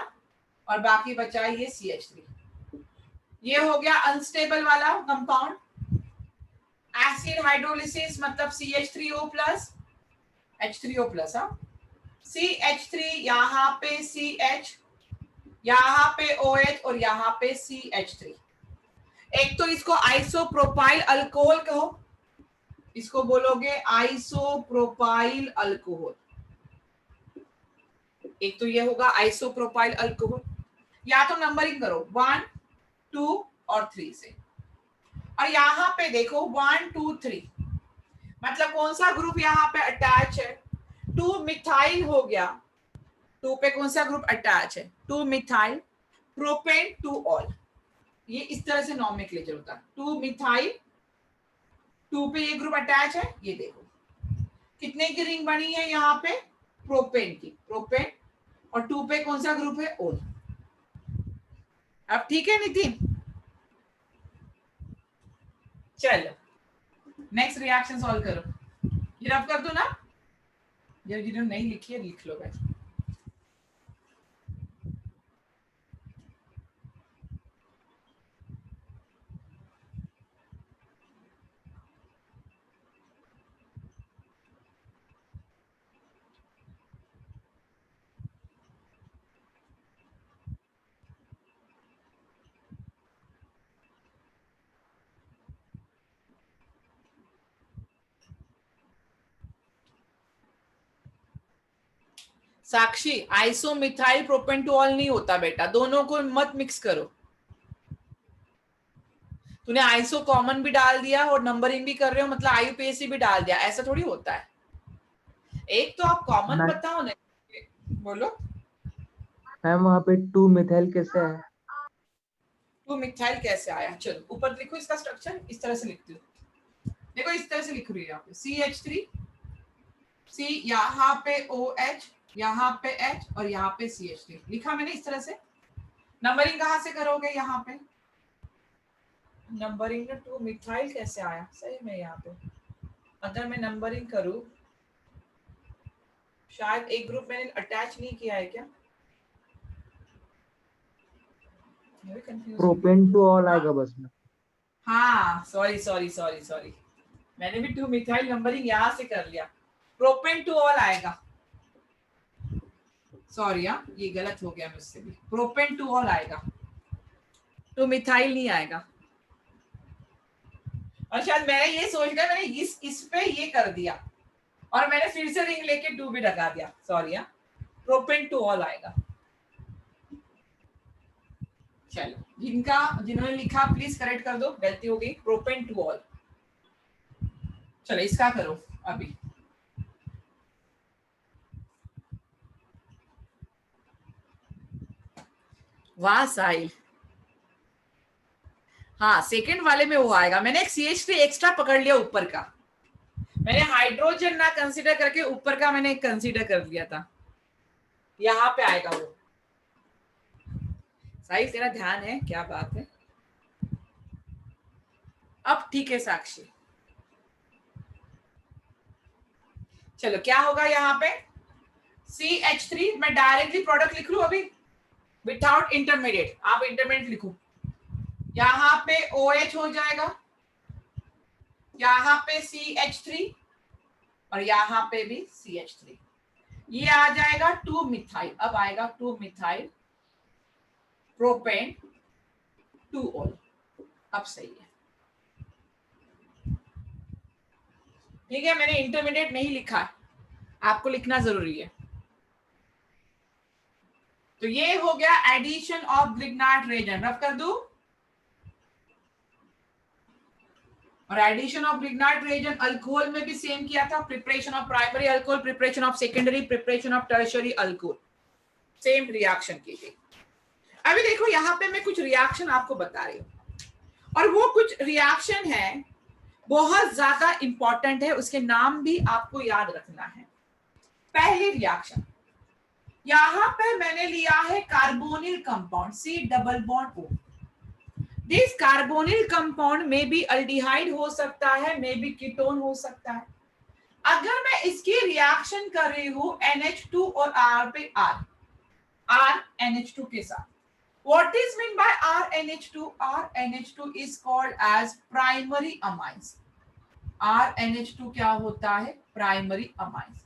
और बाकी बचा ये CH3। ये हो गया अनस्टेबल वाला कंपाउंड। एसिड हाइड्रोलिसिस मतलब CH3O प्लस H3O प्लस, हाँ CH3 यहाँ पे CH, यहाँ पे OH और यहाँ पे CH3। एक तो इसको आइसोप्रोपाइल अल्कोहल कहो, इसको बोलोगे आइसोप्रोपाइल अल्कोहल। एक तो ये होगा आइसोप्रोपाइल अल्कोहल। या तो नंबरिंग करो 1 2 और 3 से, और यहाँ पे देखो 1 2 3 मतलब कौन सा ग्रुप यहाँ पे अटैच है, 2 मिथाइल हो गया। 2 पे कौन सा ग्रुप अटैच है, 2 मिथाइल प्रोपेन 2 ऑल। ये इस तरह से नॉमेनक्लेचर होता है। 2 मिथाइल, 2 पे ये ग्रुप अटैच है। ये देखो कितने की रिंग बनी है यहाँ पे, प्रोपेन की, प्रोपेन, और 2 पे कौन सा ग्रुप है, ओल। अब ठीक है नितिन, चलो नेक्स्ट रिएक्शन सॉल्व करो। ये रब कर दो ना, ये जिन्होंने नहीं लिखी है लिख लो भाई। साक्षी, आइसोमिथाइल प्रोपेंटोल नहीं होता बेटा, दोनों को मत मिक्स करो। तूने आइसो कॉमन भी डाल दिया और नंबरिंग भी कर रहे हो, मतलब आईयूपीएसी भी डाल दिया, ऐसा थोड़ी होता है। एक तो आप कॉमन बताओ ना, बोलो मैम वहाँ पे 2 मिथाइल कैसे है? 2 मिथाइल कैसे आया, चलो ऊपर लिखो इसका स्ट्रक्चर, इस तरह से लिखती हूँ। देखो इस तरह से लिख रही है यहाँ पे CH3, C यहाँ पे OH, यहाँ पे H और यहाँ पे CH3 लिखा मैंने इस तरह से। नंबरिंग कहाँ से करोगे, यहाँ पे नंबरिंग में 2 मिथाइल कैसे आया सही में। यहाँ पे अगर मैं नंबरिंग करूँ, शायद एक ग्रुप मैंने अटैच नहीं किया है क्या, प्रोपेन टू ऑल आएगा बस में। हाँ सॉरी सॉरी सॉरी सॉरी, मैंने भी 2 मिथाइल नंबरिंग यहाँ से कर लिया, प्रोपेन टू ऑल आएगा। सॉरी हाँ, ये गलत हो गया मुझसे भी, प्रोपेन टू ऑल आएगा, 2 मिथाइल नहीं आएगा। और शायद मैंने ये सोच लिया, मैंने इस पे ये कर दिया और मैंने फिर से रिंग लेके 2 भी लगा दिया, सॉरी हाँ, प्रोपेन टू ऑल आएगा। चलो जिन्होंने लिखा प्लीज करेक्ट कर दो, गलती हो गई, प्रोपेन टू ऑल। चलो इसका करो अभी। वाह साहिल, हाँ सेकंड वाले में वो आएगा। मैंने एक CH3 एक्स्ट्रा पकड़ लिया ऊपर का, मैंने हाइड्रोजन ना कंसीडर करके ऊपर का मैंने कंसीडर कर लिया था, यहाँ पे आएगा वो। साहिल तेरा ध्यान है, क्या बात है। अब ठीक है साक्षी, चलो क्या होगा यहाँ पे, CH3 मैं डायरेक्टली प्रोडक्ट लिख लू अभी विदाउट इंटरमीडिएट, आप इंटरमीडिएट लिखो। यहाँ पे OH हो जाएगा, यहाँ पे CH3 और यहाँ पे भी CH3, ये आ जाएगा 2 मिथाइल। अब आएगा 2 मिथाइल प्रोपेन 2 ऑल। अब सही है, ठीक है। मैंने इंटरमीडिएट नहीं लिखा, आपको लिखना जरूरी है। तो ये हो गया addition of lignite Regent, rough कर दूं। और addition of lignite Regent alcohol में भी सेम किया था, preparation of primary alcohol, preparation of secondary, preparation of tertiary alcohol, same reaction की गई। अभी देखो यहाँ पे मैं कुछ रिएक्शन आपको बता रही हूँ, और वो कुछ रिएक्शन है बहुत ज्यादा इंपॉर्टेंट है, उसके नाम भी आपको याद रखना है। पहली रिएक्शन, यहाँ पे मैंने लिया है carbonyl compound C double bond O, this carbonyl compound में भी अल्डिहाइड हो सकता है, में भी कीटोन हो सकता है। अगर मैं इसकी रिएक्शन कर रही हूं NH2 और R पे R NH2 के साथ, what is mean by RNH2? RNH2 is called as primary amines. RNH2 क्या होता है? Primary amines.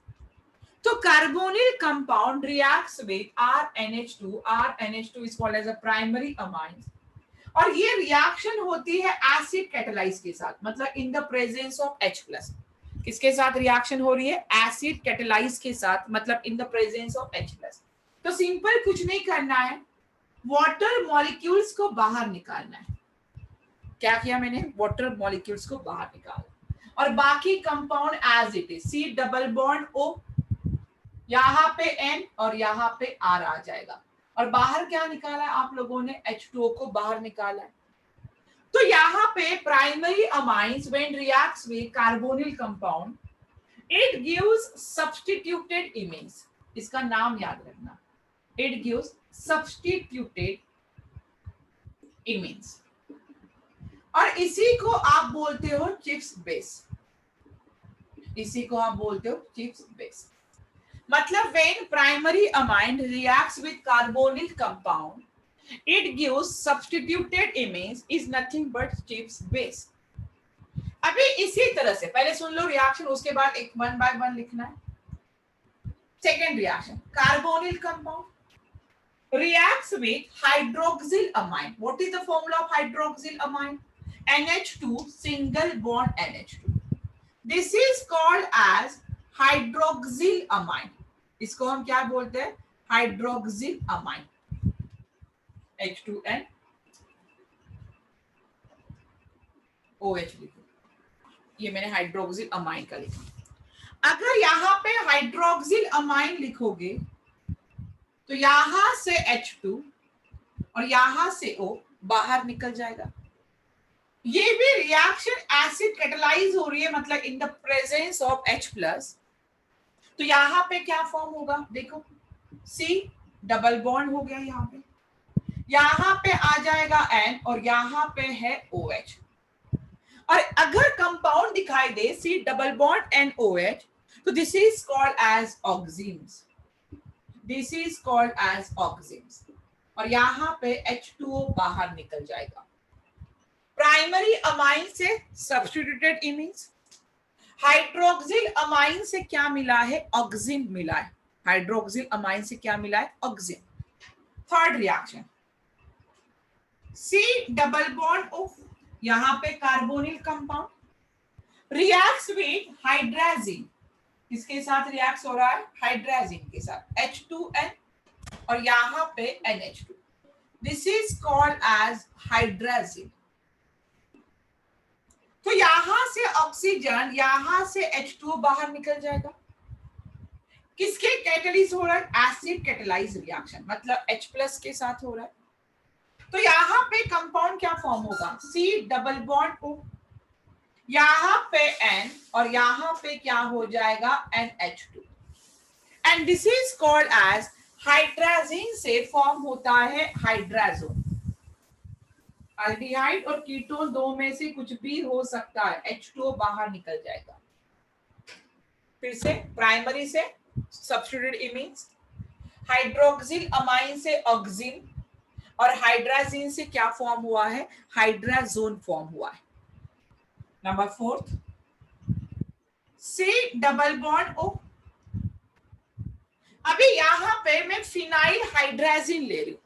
तो carbonyl compound reacts with RNH2. RNH2 is called as a primary amines. और ये रिएक्शन होती है एसिड कैटालाइज के साथ, मतलब इन द प्रेजेंस ऑफ H+। किसके साथ रिएक्शन हो रही है? एसिड कैटालाइज के साथ, मतलब इन द प्रेजेंस ऑफ H+। तो सिंपल कुछ नहीं करना है, वाटर मॉलिक्यूल्स को बाहर निकालना है। क्या किया मैंने? वाटर मॉलिक्यूल्स को बाहर निकाला और बाकी compound as it is, C double bond O, यहाँ पे N और यहाँ पे R आ जाएगा। और बाहर क्या निकाला है आप लोगों ने? H2O को बाहर निकाला है। तो यहाँ पे primary amines when reacts with carbonyl compound, it gives substituted image. इसका नाम याद रखना, इट गिव्स सब्स्टिट्यूटेड इमेज। और इसी को आप बोलते हो चिप्स बेस। इसी को आप बोलते हो चिप्स बेस। मतलब when primary amine reacts with carbonyl compound, it gives substituted image is nothing but chips base. अभी इसी तरह से पहले सुन लो रिएक्शन, उसके बाद एक वन बाय वन लिखना है। Second reaction, carbonyl compound reacts with hydroxyl amine. What is the formula of hydroxyl amine? NH2 single bond NH2. This is called as hydroxyl amine. इसको हम क्या बोलते हैं? Hydroxyl amine. H2N OH लिखो, ये मैंने हाइड्रोक्सिल अमाइन का लिखा। अगर यहाँ पे हाइड्रोक्सिल अमाइन लिखोगे तो यहां से H2 और यहां से O बाहर निकल जाएगा। ये भी रिएक्शन एसिड कैटालाइज हो रही है, मतलब इन द प्रेजेंस ऑफ H+। तो यहाँ पे क्या फॉर्म होगा? देखो, C डबल बॉन्ड हो गया, यहाँ पे आ जाएगा N और यहाँ पे है OH। और अगर कंपाउंड दिखाई दे C डबल बॉन्ड NOH, तो this is called as oximes. This is called as oximes. और यहाँ पे H2O बाहर निकल जाएगा। प्राइमरी अमाइन से सब्स्टिट्यूटेड इमीन्स, हाइड्रोक्सिल अमाइन से क्या मिला है? ऑक्सीन मिला है। हाइड्रोक्सिल अमाइन से क्या मिला है? Oxygen. Third reaction, C double bond O, यहाँ पे carbonyl compound reacts with hydrazine. किसके साथ रिएक्ट हो रहा है? हाइड्राजीन के साथ, H2N और यहाँ पे NH2। This is called as hydrazine. तो यहां से ऑक्सीजन, यहां से H2O बाहर निकल जाएगा। किसके कैटलिस्ट हो रहा है? एसिड कैटलाइज रिएक्शन, मतलब H+ के साथ हो रहा है। तो यहाँ पे कंपाउंड क्या फॉर्म होगा? C डबल बॉन्ड O, यहाँ पे N और यहाँ पे क्या हो जाएगा? NH2। And this is called as hydrazine से फॉर्म होता है हाइड्राजोन। अल्डिहाइड और कीटोन दो में से कुछ भी हो सकता है, H2O बाहर निकल जाएगा। फिर से प्राइमरी से सब्स्टिट्यूटेड इमीन्स, हाइड्रोक्सिल अमाइन से ऑक्सीन और हाइड्राजीन से क्या फॉर्म हुआ है? हाइड्राजोन फॉर्म हुआ है। Number fourth, C double bond O। अभी यहां पे मैं फिनाइल हाइड्राजीन ले रही हूं।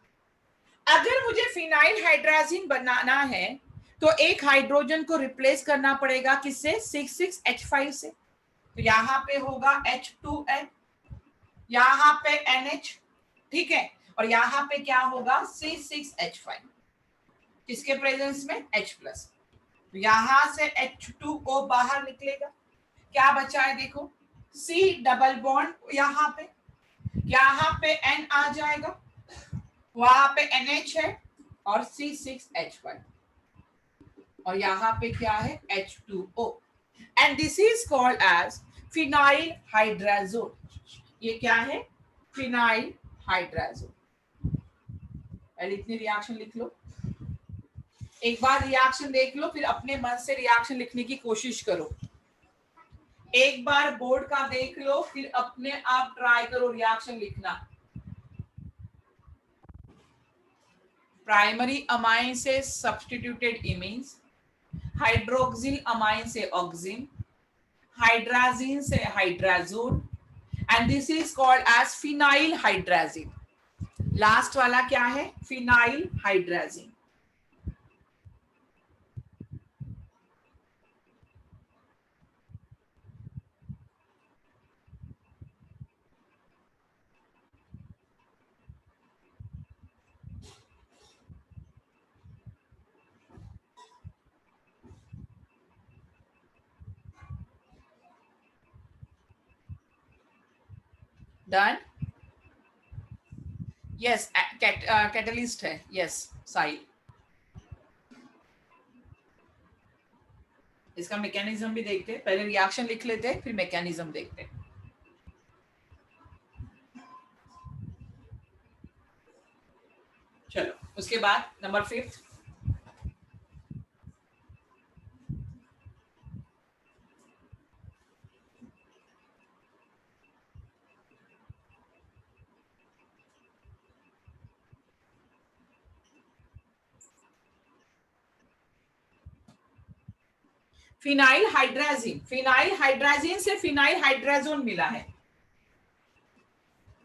अगर मुझे फिनाइल हाइड्राजीन बनाना है तो एक हाइड्रोजन को रिप्लेस करना पड़ेगा किससे? 6,6H5 से। तो यहाँ पे होगा H2N, यहाँ पे NH, ठीक है, और यहाँ पे क्या होगा? C6H5। किसके प्रेजेंस में? H+। तो यहाँ से H2O बाहर निकलेगा। क्या बचा है? देखो, C डबल बॉन्ड यहाँ पे N आ जाएगा, वहां पे NH है और C6H5 और यहाँ पे क्या है? H2O। And this is called as phenyl hydrazone. ये क्या है? Phenyl hydrazone. पहले इतनी रिएक्शन लिख लो। एक बार रिएक्शन देख लो, फिर अपने मन से रिएक्शन लिखने की कोशिश करो। एक बार बोर्ड का देख लो, फिर अपने आप ट्राई करो रिएक्शन लिखना। प्राइमरी अमाइन से सब्स्टिट्यूटेड इमीन्स, हाइड्रोक्सिल अमाइन से ऑक्सिन, हाइड्राजीन से hydrazone, and this is called as phenyl hydrazine. Last वाला क्या है? Phenyl hydrazine. Done? Yes, catalyst है। यस साइल। इसका मैकेनिज्म भी देखते हैं, पहले रिएक्शन लिख लेते हैं, फिर मैकेनिज्म देखते हैं। चलो, उसके बाद number 5। Phenyl hydrazine. Phenyl hydrazine से फिनाइल हाइड्राजोन मिला है।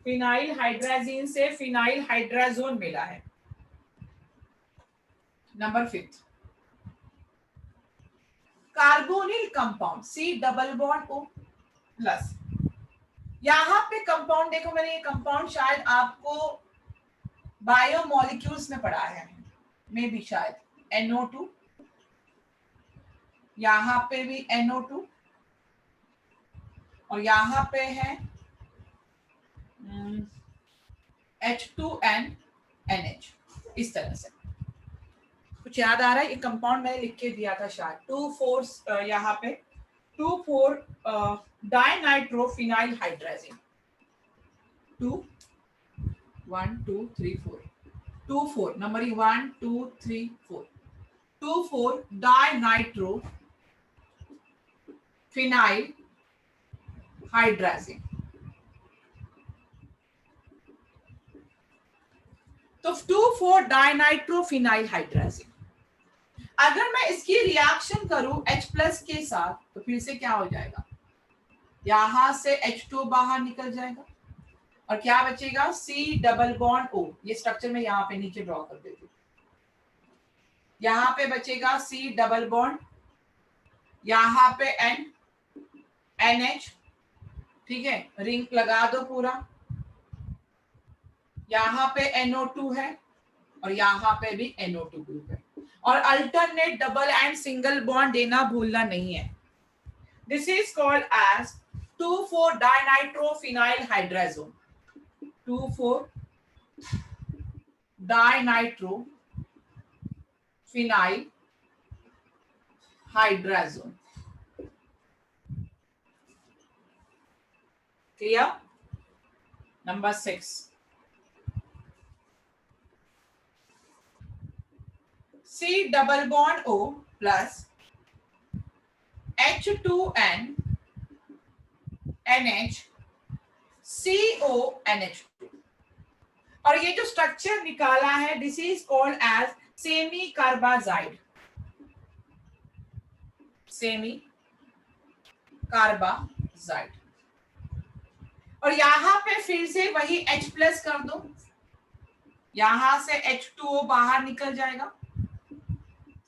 फिनाइल हाइड्राजीन से फिनाइल हाइड्राजोन मिला है। Number 5, carbonyl compound C double bond O plus. यहां पे कंपाउंड देखो, मैंने ये कंपाउंड शायद आपको बायोमोलिक्यूल्स में पढ़ा है, मे भी शायद NO2, यहां पे भी NO2, और यहां पे है H2N NH। इस तरह से कुछ याद आ रहा है? ये कंपाउंड मैंने लिख के दिया था शायद, 2,4 यहाँ पे 2,4 dinitrophenyl hydrazine. 1 2 3 4 2 4 number 1 2 3 4 2 4 dinitro phenyl hydrazine. तो 2,4 डाइनाइट्रोफिनाइल हाइड्राजीन। अगर मैं इसकी रिएक्शन करूं H+ के साथ, तो फिर से क्या हो जाएगा? यहां से H2 बाहर निकल जाएगा और क्या बचेगा? C double bond O। ये स्ट्रक्चर मैं यहाँ पे नीचे ड्रॉ कर देती हूँ। यहाँ पे बचेगा C डबल बॉन्ड, यहाँ पे N NH, ठीक है, रिंग लगा दो पूरा। यहाँ पे NO2 है और यहाँ पे भी NO2 ग्रुप है, और alternate double and single bond देना भूलना नहीं है। This is called as 2,4 dinitrophenyl hydrazone. 2,4 dinitro phenyl hydrazone. Clear? Number 6, C double bond O plus H2N NH CONH2। और ये जो स्ट्रक्चर निकाला है, this is called as semi carbazide. Semi carbazide. और यहां पे फिर से वही H+ कर दो, यहां से H2O बाहर निकल जाएगा,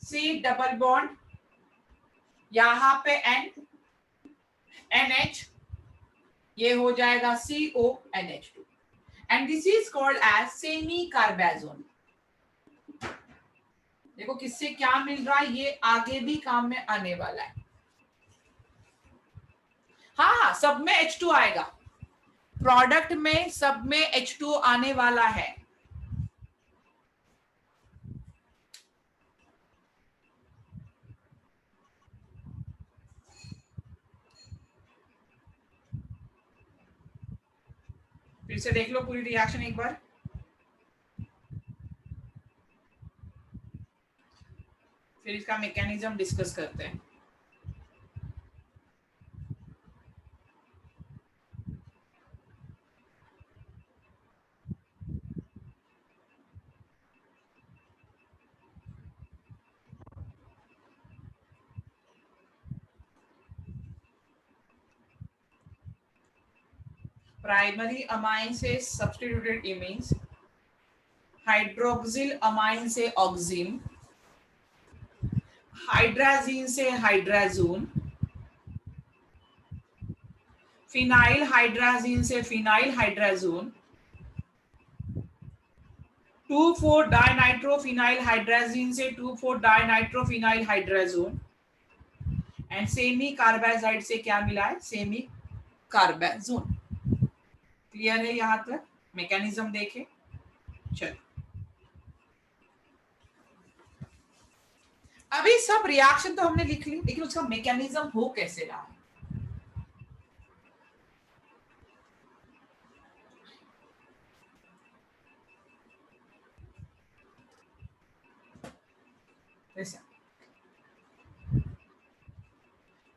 C डबल बॉन्ड, यहां पे N NH, ये हो जाएगा CONH2, and this is called as semicarbazone. देखो किससे क्या मिल रहा है, ये आगे भी काम में आने वाला है। हाँ, सब में H2 आएगा, प्रोडक्ट में सब में H2 आने वाला है। फिर से देख लो पूरी रिएक्शन एक बार। फिर इसका मैकेनिज्म डिस्कस करते हैं। प्राइमरी अमाइन से सब्स्टिट्यूटेड इमीन्स, हाइड्रोक्सिल अमाइन से ऑक्सिन, हाइड्राजीन से हाइड्राजोन, फिनाइल हाइड्राजीन से फिनाइल हाइड्राजोन, 2,4 डाइनाइट्रोफिनाइल हाइड्राजीन से 2,4 डाइनाइट्रोफिनाइल हाइड्राजोन, एंड सेमी कार्बाइजाइड से क्या मिला है? सेमी कार्बाजोन। क्लियर है यहां तक? मैकेनिज्म देखें। चलो, अभी सब रिएक्शन तो हमने लिख ली, लेकिन उसका मैकेनिज्म हो कैसे रहा है?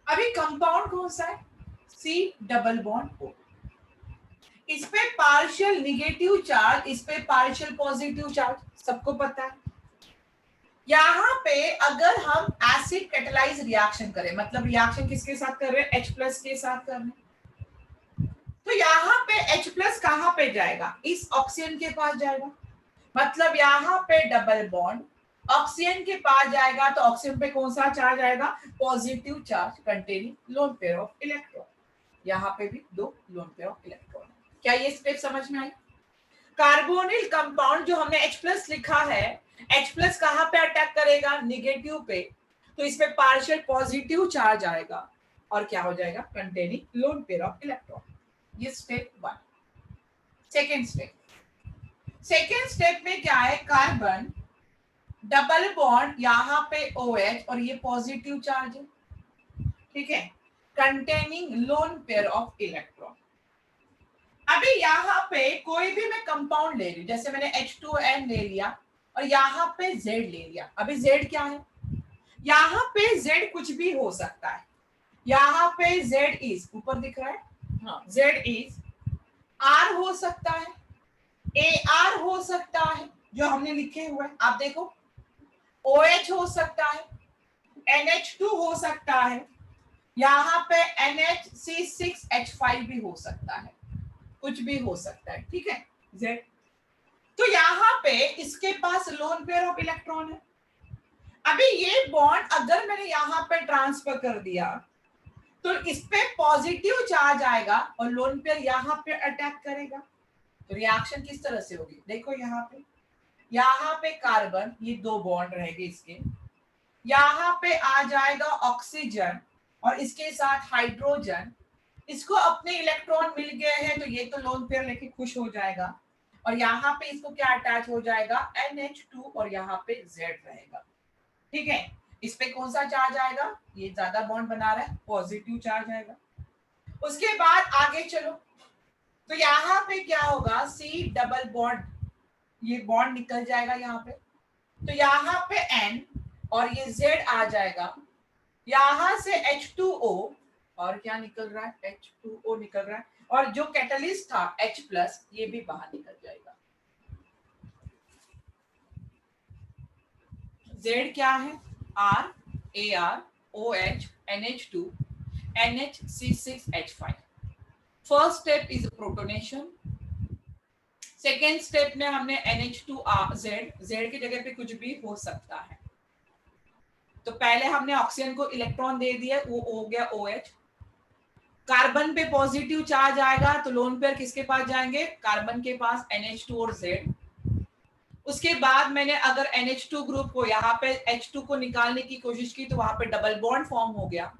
अभी कंपाउंड कौन सा है? C double bond O. इस पे पार्शियल निगेटिव चार्ज, इस पे पार्शियल पॉजिटिव चार्ज, सबको पता है। यहाँ पे अगर हम एसिड कैटालाइज रिएक्शन करें, मतलब रिएक्शन किसके साथ कर रहे हैं? H+ के साथ कर रहे हैं, तो यहाँ पे H+ कहाँ पे जाएगा? इस ऑक्सीजन के पास जाएगा, मतलब यहाँ पे डबल बॉन्ड ऑक्सीजन के पास जाएगा, तो ऑक्सीजन पे कौन सा चार्ज आएगा? Positive charge containing lone pair of electron. यहाँ पे भी 2 लोन पेयर ऑफ इलेक्ट्रॉन। क्या ये स्टेप समझ में आई? कार्बोनिल कंपाउंड जो हमने H+ लिखा है, H+ कहाँ पे अटैक करेगा? निगेटिव पे, तो इस पे पार्शियल पॉजिटिव चार्ज आएगा और क्या हो जाएगा? Containing lone pair of electron. ये स्टेप 1। सेकेंड स्टेप में क्या है? कार्बन डबल बॉन्ड, यहाँ पे OH और ये पॉजिटिव चार्ज है, ठीक है, containing lone pair of electron. अभी यहाँ पे कोई भी मैं कंपाउंड ले रही हूँ, जैसे मैंने H2N ले लिया और यहाँ पे Z ले लिया। अभी Z क्या है? यहाँ पे Z कुछ भी हो सकता है। यहाँ पे Z इज, ऊपर दिख रहा है, हाँ, Z इज R हो सकता है, AR हो सकता है, जो हमने लिखे हुए हैं, आप देखो, OH हो सकता है, NH2 हो सकता है, यहाँ पे NHC6H5 भी हो सकता है, कुछ भी हो सकता है, ठीक है, Z। तो यहाँ पे इसके पास लोन पेयर ऑफ इलेक्ट्रॉन है। अभी ये बॉन्ड अगर मैंने यहाँ पे ट्रांसफर कर दिया, तो इस पे पॉजिटिव चार्ज आएगा और लोन पेयर यहाँ पे अटैक करेगा। तो रिएक्शन किस तरह से होगी? देखो यहाँ पे कार्बन, ये 2 बॉन्ड रहेंगे इसके, यहाँ पे आ जाएगा ऑक्सीजन और इसके साथ हाइड्रोजन, इसको अपने इलेक्ट्रॉन मिल गए हैं, तो ये तो लोन पेयर लेके खुश हो जाएगा, और यहाँ पे इसको क्या अटैच हो जाएगा? NH2 और यहाँ पे Z रहेगा, ठीक है। इस पे कौन सा चार्ज आएगा? ये ज्यादा बॉन्ड बना रहा है, पॉजिटिव चार्ज आएगा। उसके बाद आगे चलो, तो यहाँ पे क्या होगा? C डबल बॉन्ड, ये बॉन्ड निकल जाएगा यहाँ पे, तो यहाँ पे N और ये Z आ जाएगा, यहाँ से H2O और क्या निकल रहा है? H2O निकल रहा है, और जो कैटलिस्ट था H+, ये भी बाहर निकल जाएगा। Z क्या है? R, AR, OH, NH2, NHC6H5। First step is protonation. Second step में हमने NH2Z की जगह पे कुछ भी हो सकता है। तो पहले हमने ऑक्सीजन को इलेक्ट्रॉन दे दिया, वो हो गया OH। कार्बन पे पॉजिटिव चार्ज आएगा, तो लोन पेयर किसके पास जाएंगे? कार्बन के पास, NH2 और Z। उसके बाद मैंने अगर NH2 ग्रुप को, यहाँ पे H2 को निकालने की कोशिश की, तो वहां पे डबल बॉन्ड फॉर्म हो गया,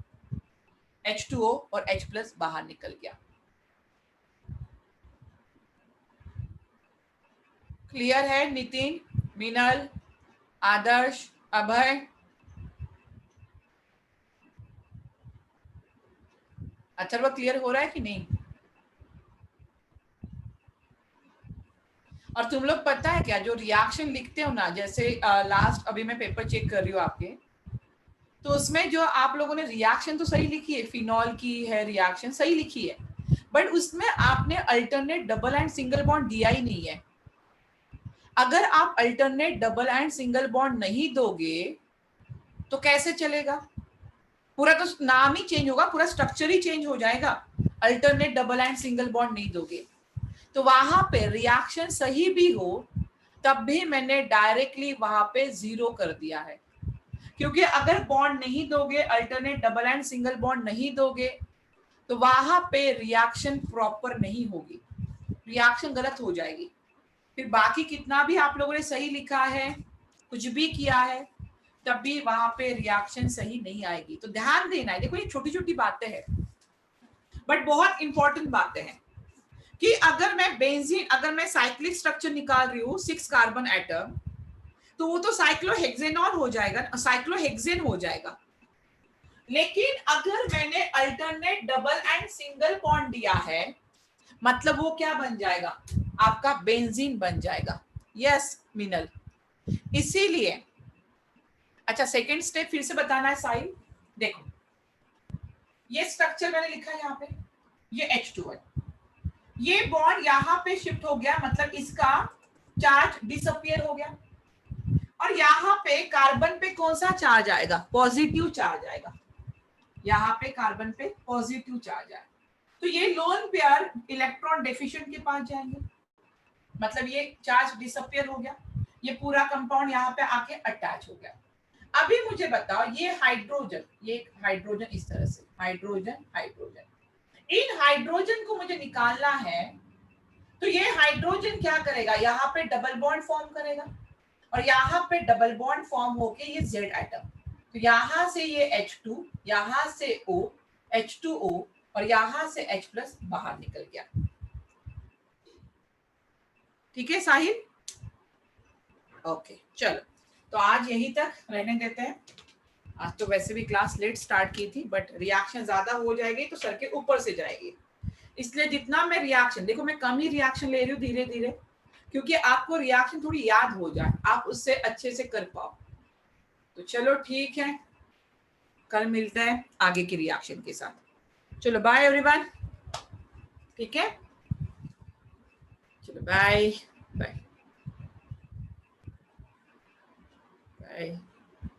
H2O और H+ बाहर निकल गया। क्लियर है नितिन, मिनल, आदर्श, अभय? अच्छा, वो क्लियर हो रहा है कि नहीं? और तुम लोग पता है क्या, जो रिएक्शन लिखते हो ना, जैसे लास्ट, अभी मैं पेपर चेक कर रही हूँ आपके, तो उसमें जो आप लोगों ने रिएक्शन तो सही लिखी है, फिनॉल की है रिएक्शन सही लिखी है, बट उसमें आपने alternate double and single bond दिया ही नहीं है। अगर आप alternate double and single bond नहीं दोगे तो कैसे चलेगा? पूरा तो नाम ही चेंज होगा, पूरा स्ट्रक्चर ही चेंज हो जाएगा। Alternate double and single bond नहीं दोगे तो वहां पे रिएक्शन सही भी हो तब भी मैंने डायरेक्टली वहां पे 0 कर दिया है, क्योंकि अगर बॉन्ड नहीं दोगे, alternate double and single bond नहीं दोगे तो वहां पे रिएक्शन प्रॉपर नहीं होगी, रिएक्शन गलत हो जाएगी। फिर बाकी कितना भी आप लोगों ने सही लिखा है, कुछ भी किया है, तब भी वहां पे रिएक्शन सही नहीं आएगी। तो ध्यान देना है, देखो ये छोटी छोटी बातें हैं बट बहुत इंपॉर्टेंट बातें हैं कि अगर मैं बेंजीन, अगर मैं साइक्लिक स्ट्रक्चर निकाल रही हूँ 6 कार्बन एटम, तो वो तो साइक्लोहेक्सेनॉल हो जाएगा, साइक्लोहेक्सेन हो जाएगा। लेकिन अगर मैंने alternate double and single bond दिया है, मतलब वो क्या बन जाएगा? आपका बेंजीन बन जाएगा। यस मिनल, इसीलिए अच्छा सेकेंड स्टेप फिर से बताना है साहिल। देखो ये स्ट्रक्चर मैंने लिखा है यहाँ पे, ये H2 है, ये बॉन्ड यहाँ पे शिफ्ट हो गया, मतलब इसका चार्ज डिसअपियर हो गया, और यहाँ पे कार्बन पे कौन सा चार्ज आएगा? पॉजिटिव चार्ज आएगा। यहाँ पे कार्बन पे पॉजिटिव चार्ज आएगा, तो ये लोन पेयर इलेक्ट्रॉन डेफिशिएंट के पास जाएंगे, मतलब ये चार्ज डिसअपियर हो गया, ये पूरा कंपाउंड यहाँ पे आके अटैच हो गया। अभी मुझे बताओ ये हाइड्रोजन, ये हाइड्रोजन इस तरह से, हाइड्रोजन हाइड्रोजन, इन हाइड्रोजन को मुझे निकालना है, तो ये हाइड्रोजन क्या करेगा? यहाँ पे डबल बॉन्ड फॉर्म करेगा, और यहाँ पे डबल बॉन्ड फॉर्म होके ये Z एटम, तो यहाँ से ये H2, यहाँ से O, H2O, और यहाँ से H प्लस बाहर निकल गया। ठीक है साहिल? ओके चलो, तो आज यहीं तक रहने देते हैं। आज तो वैसे भी क्लास लेट स्टार्ट की थी, बट रिएक्शन ज्यादा हो जाएगी तो सर के ऊपर से जाएगी, इसलिए जितना मैं रिएक्शन, देखो मैं कम ही रिएक्शन ले रही हूँ धीरे धीरे, क्योंकि आपको रिएक्शन थोड़ी याद हो जाए, आप उससे अच्छे से कर पाओ। तो चलो ठीक है, कल मिलते हैं आगे की रिएक्शन के साथ। चलो बाय एवरीवन, ठीक है, चलो बाय बाय बाय।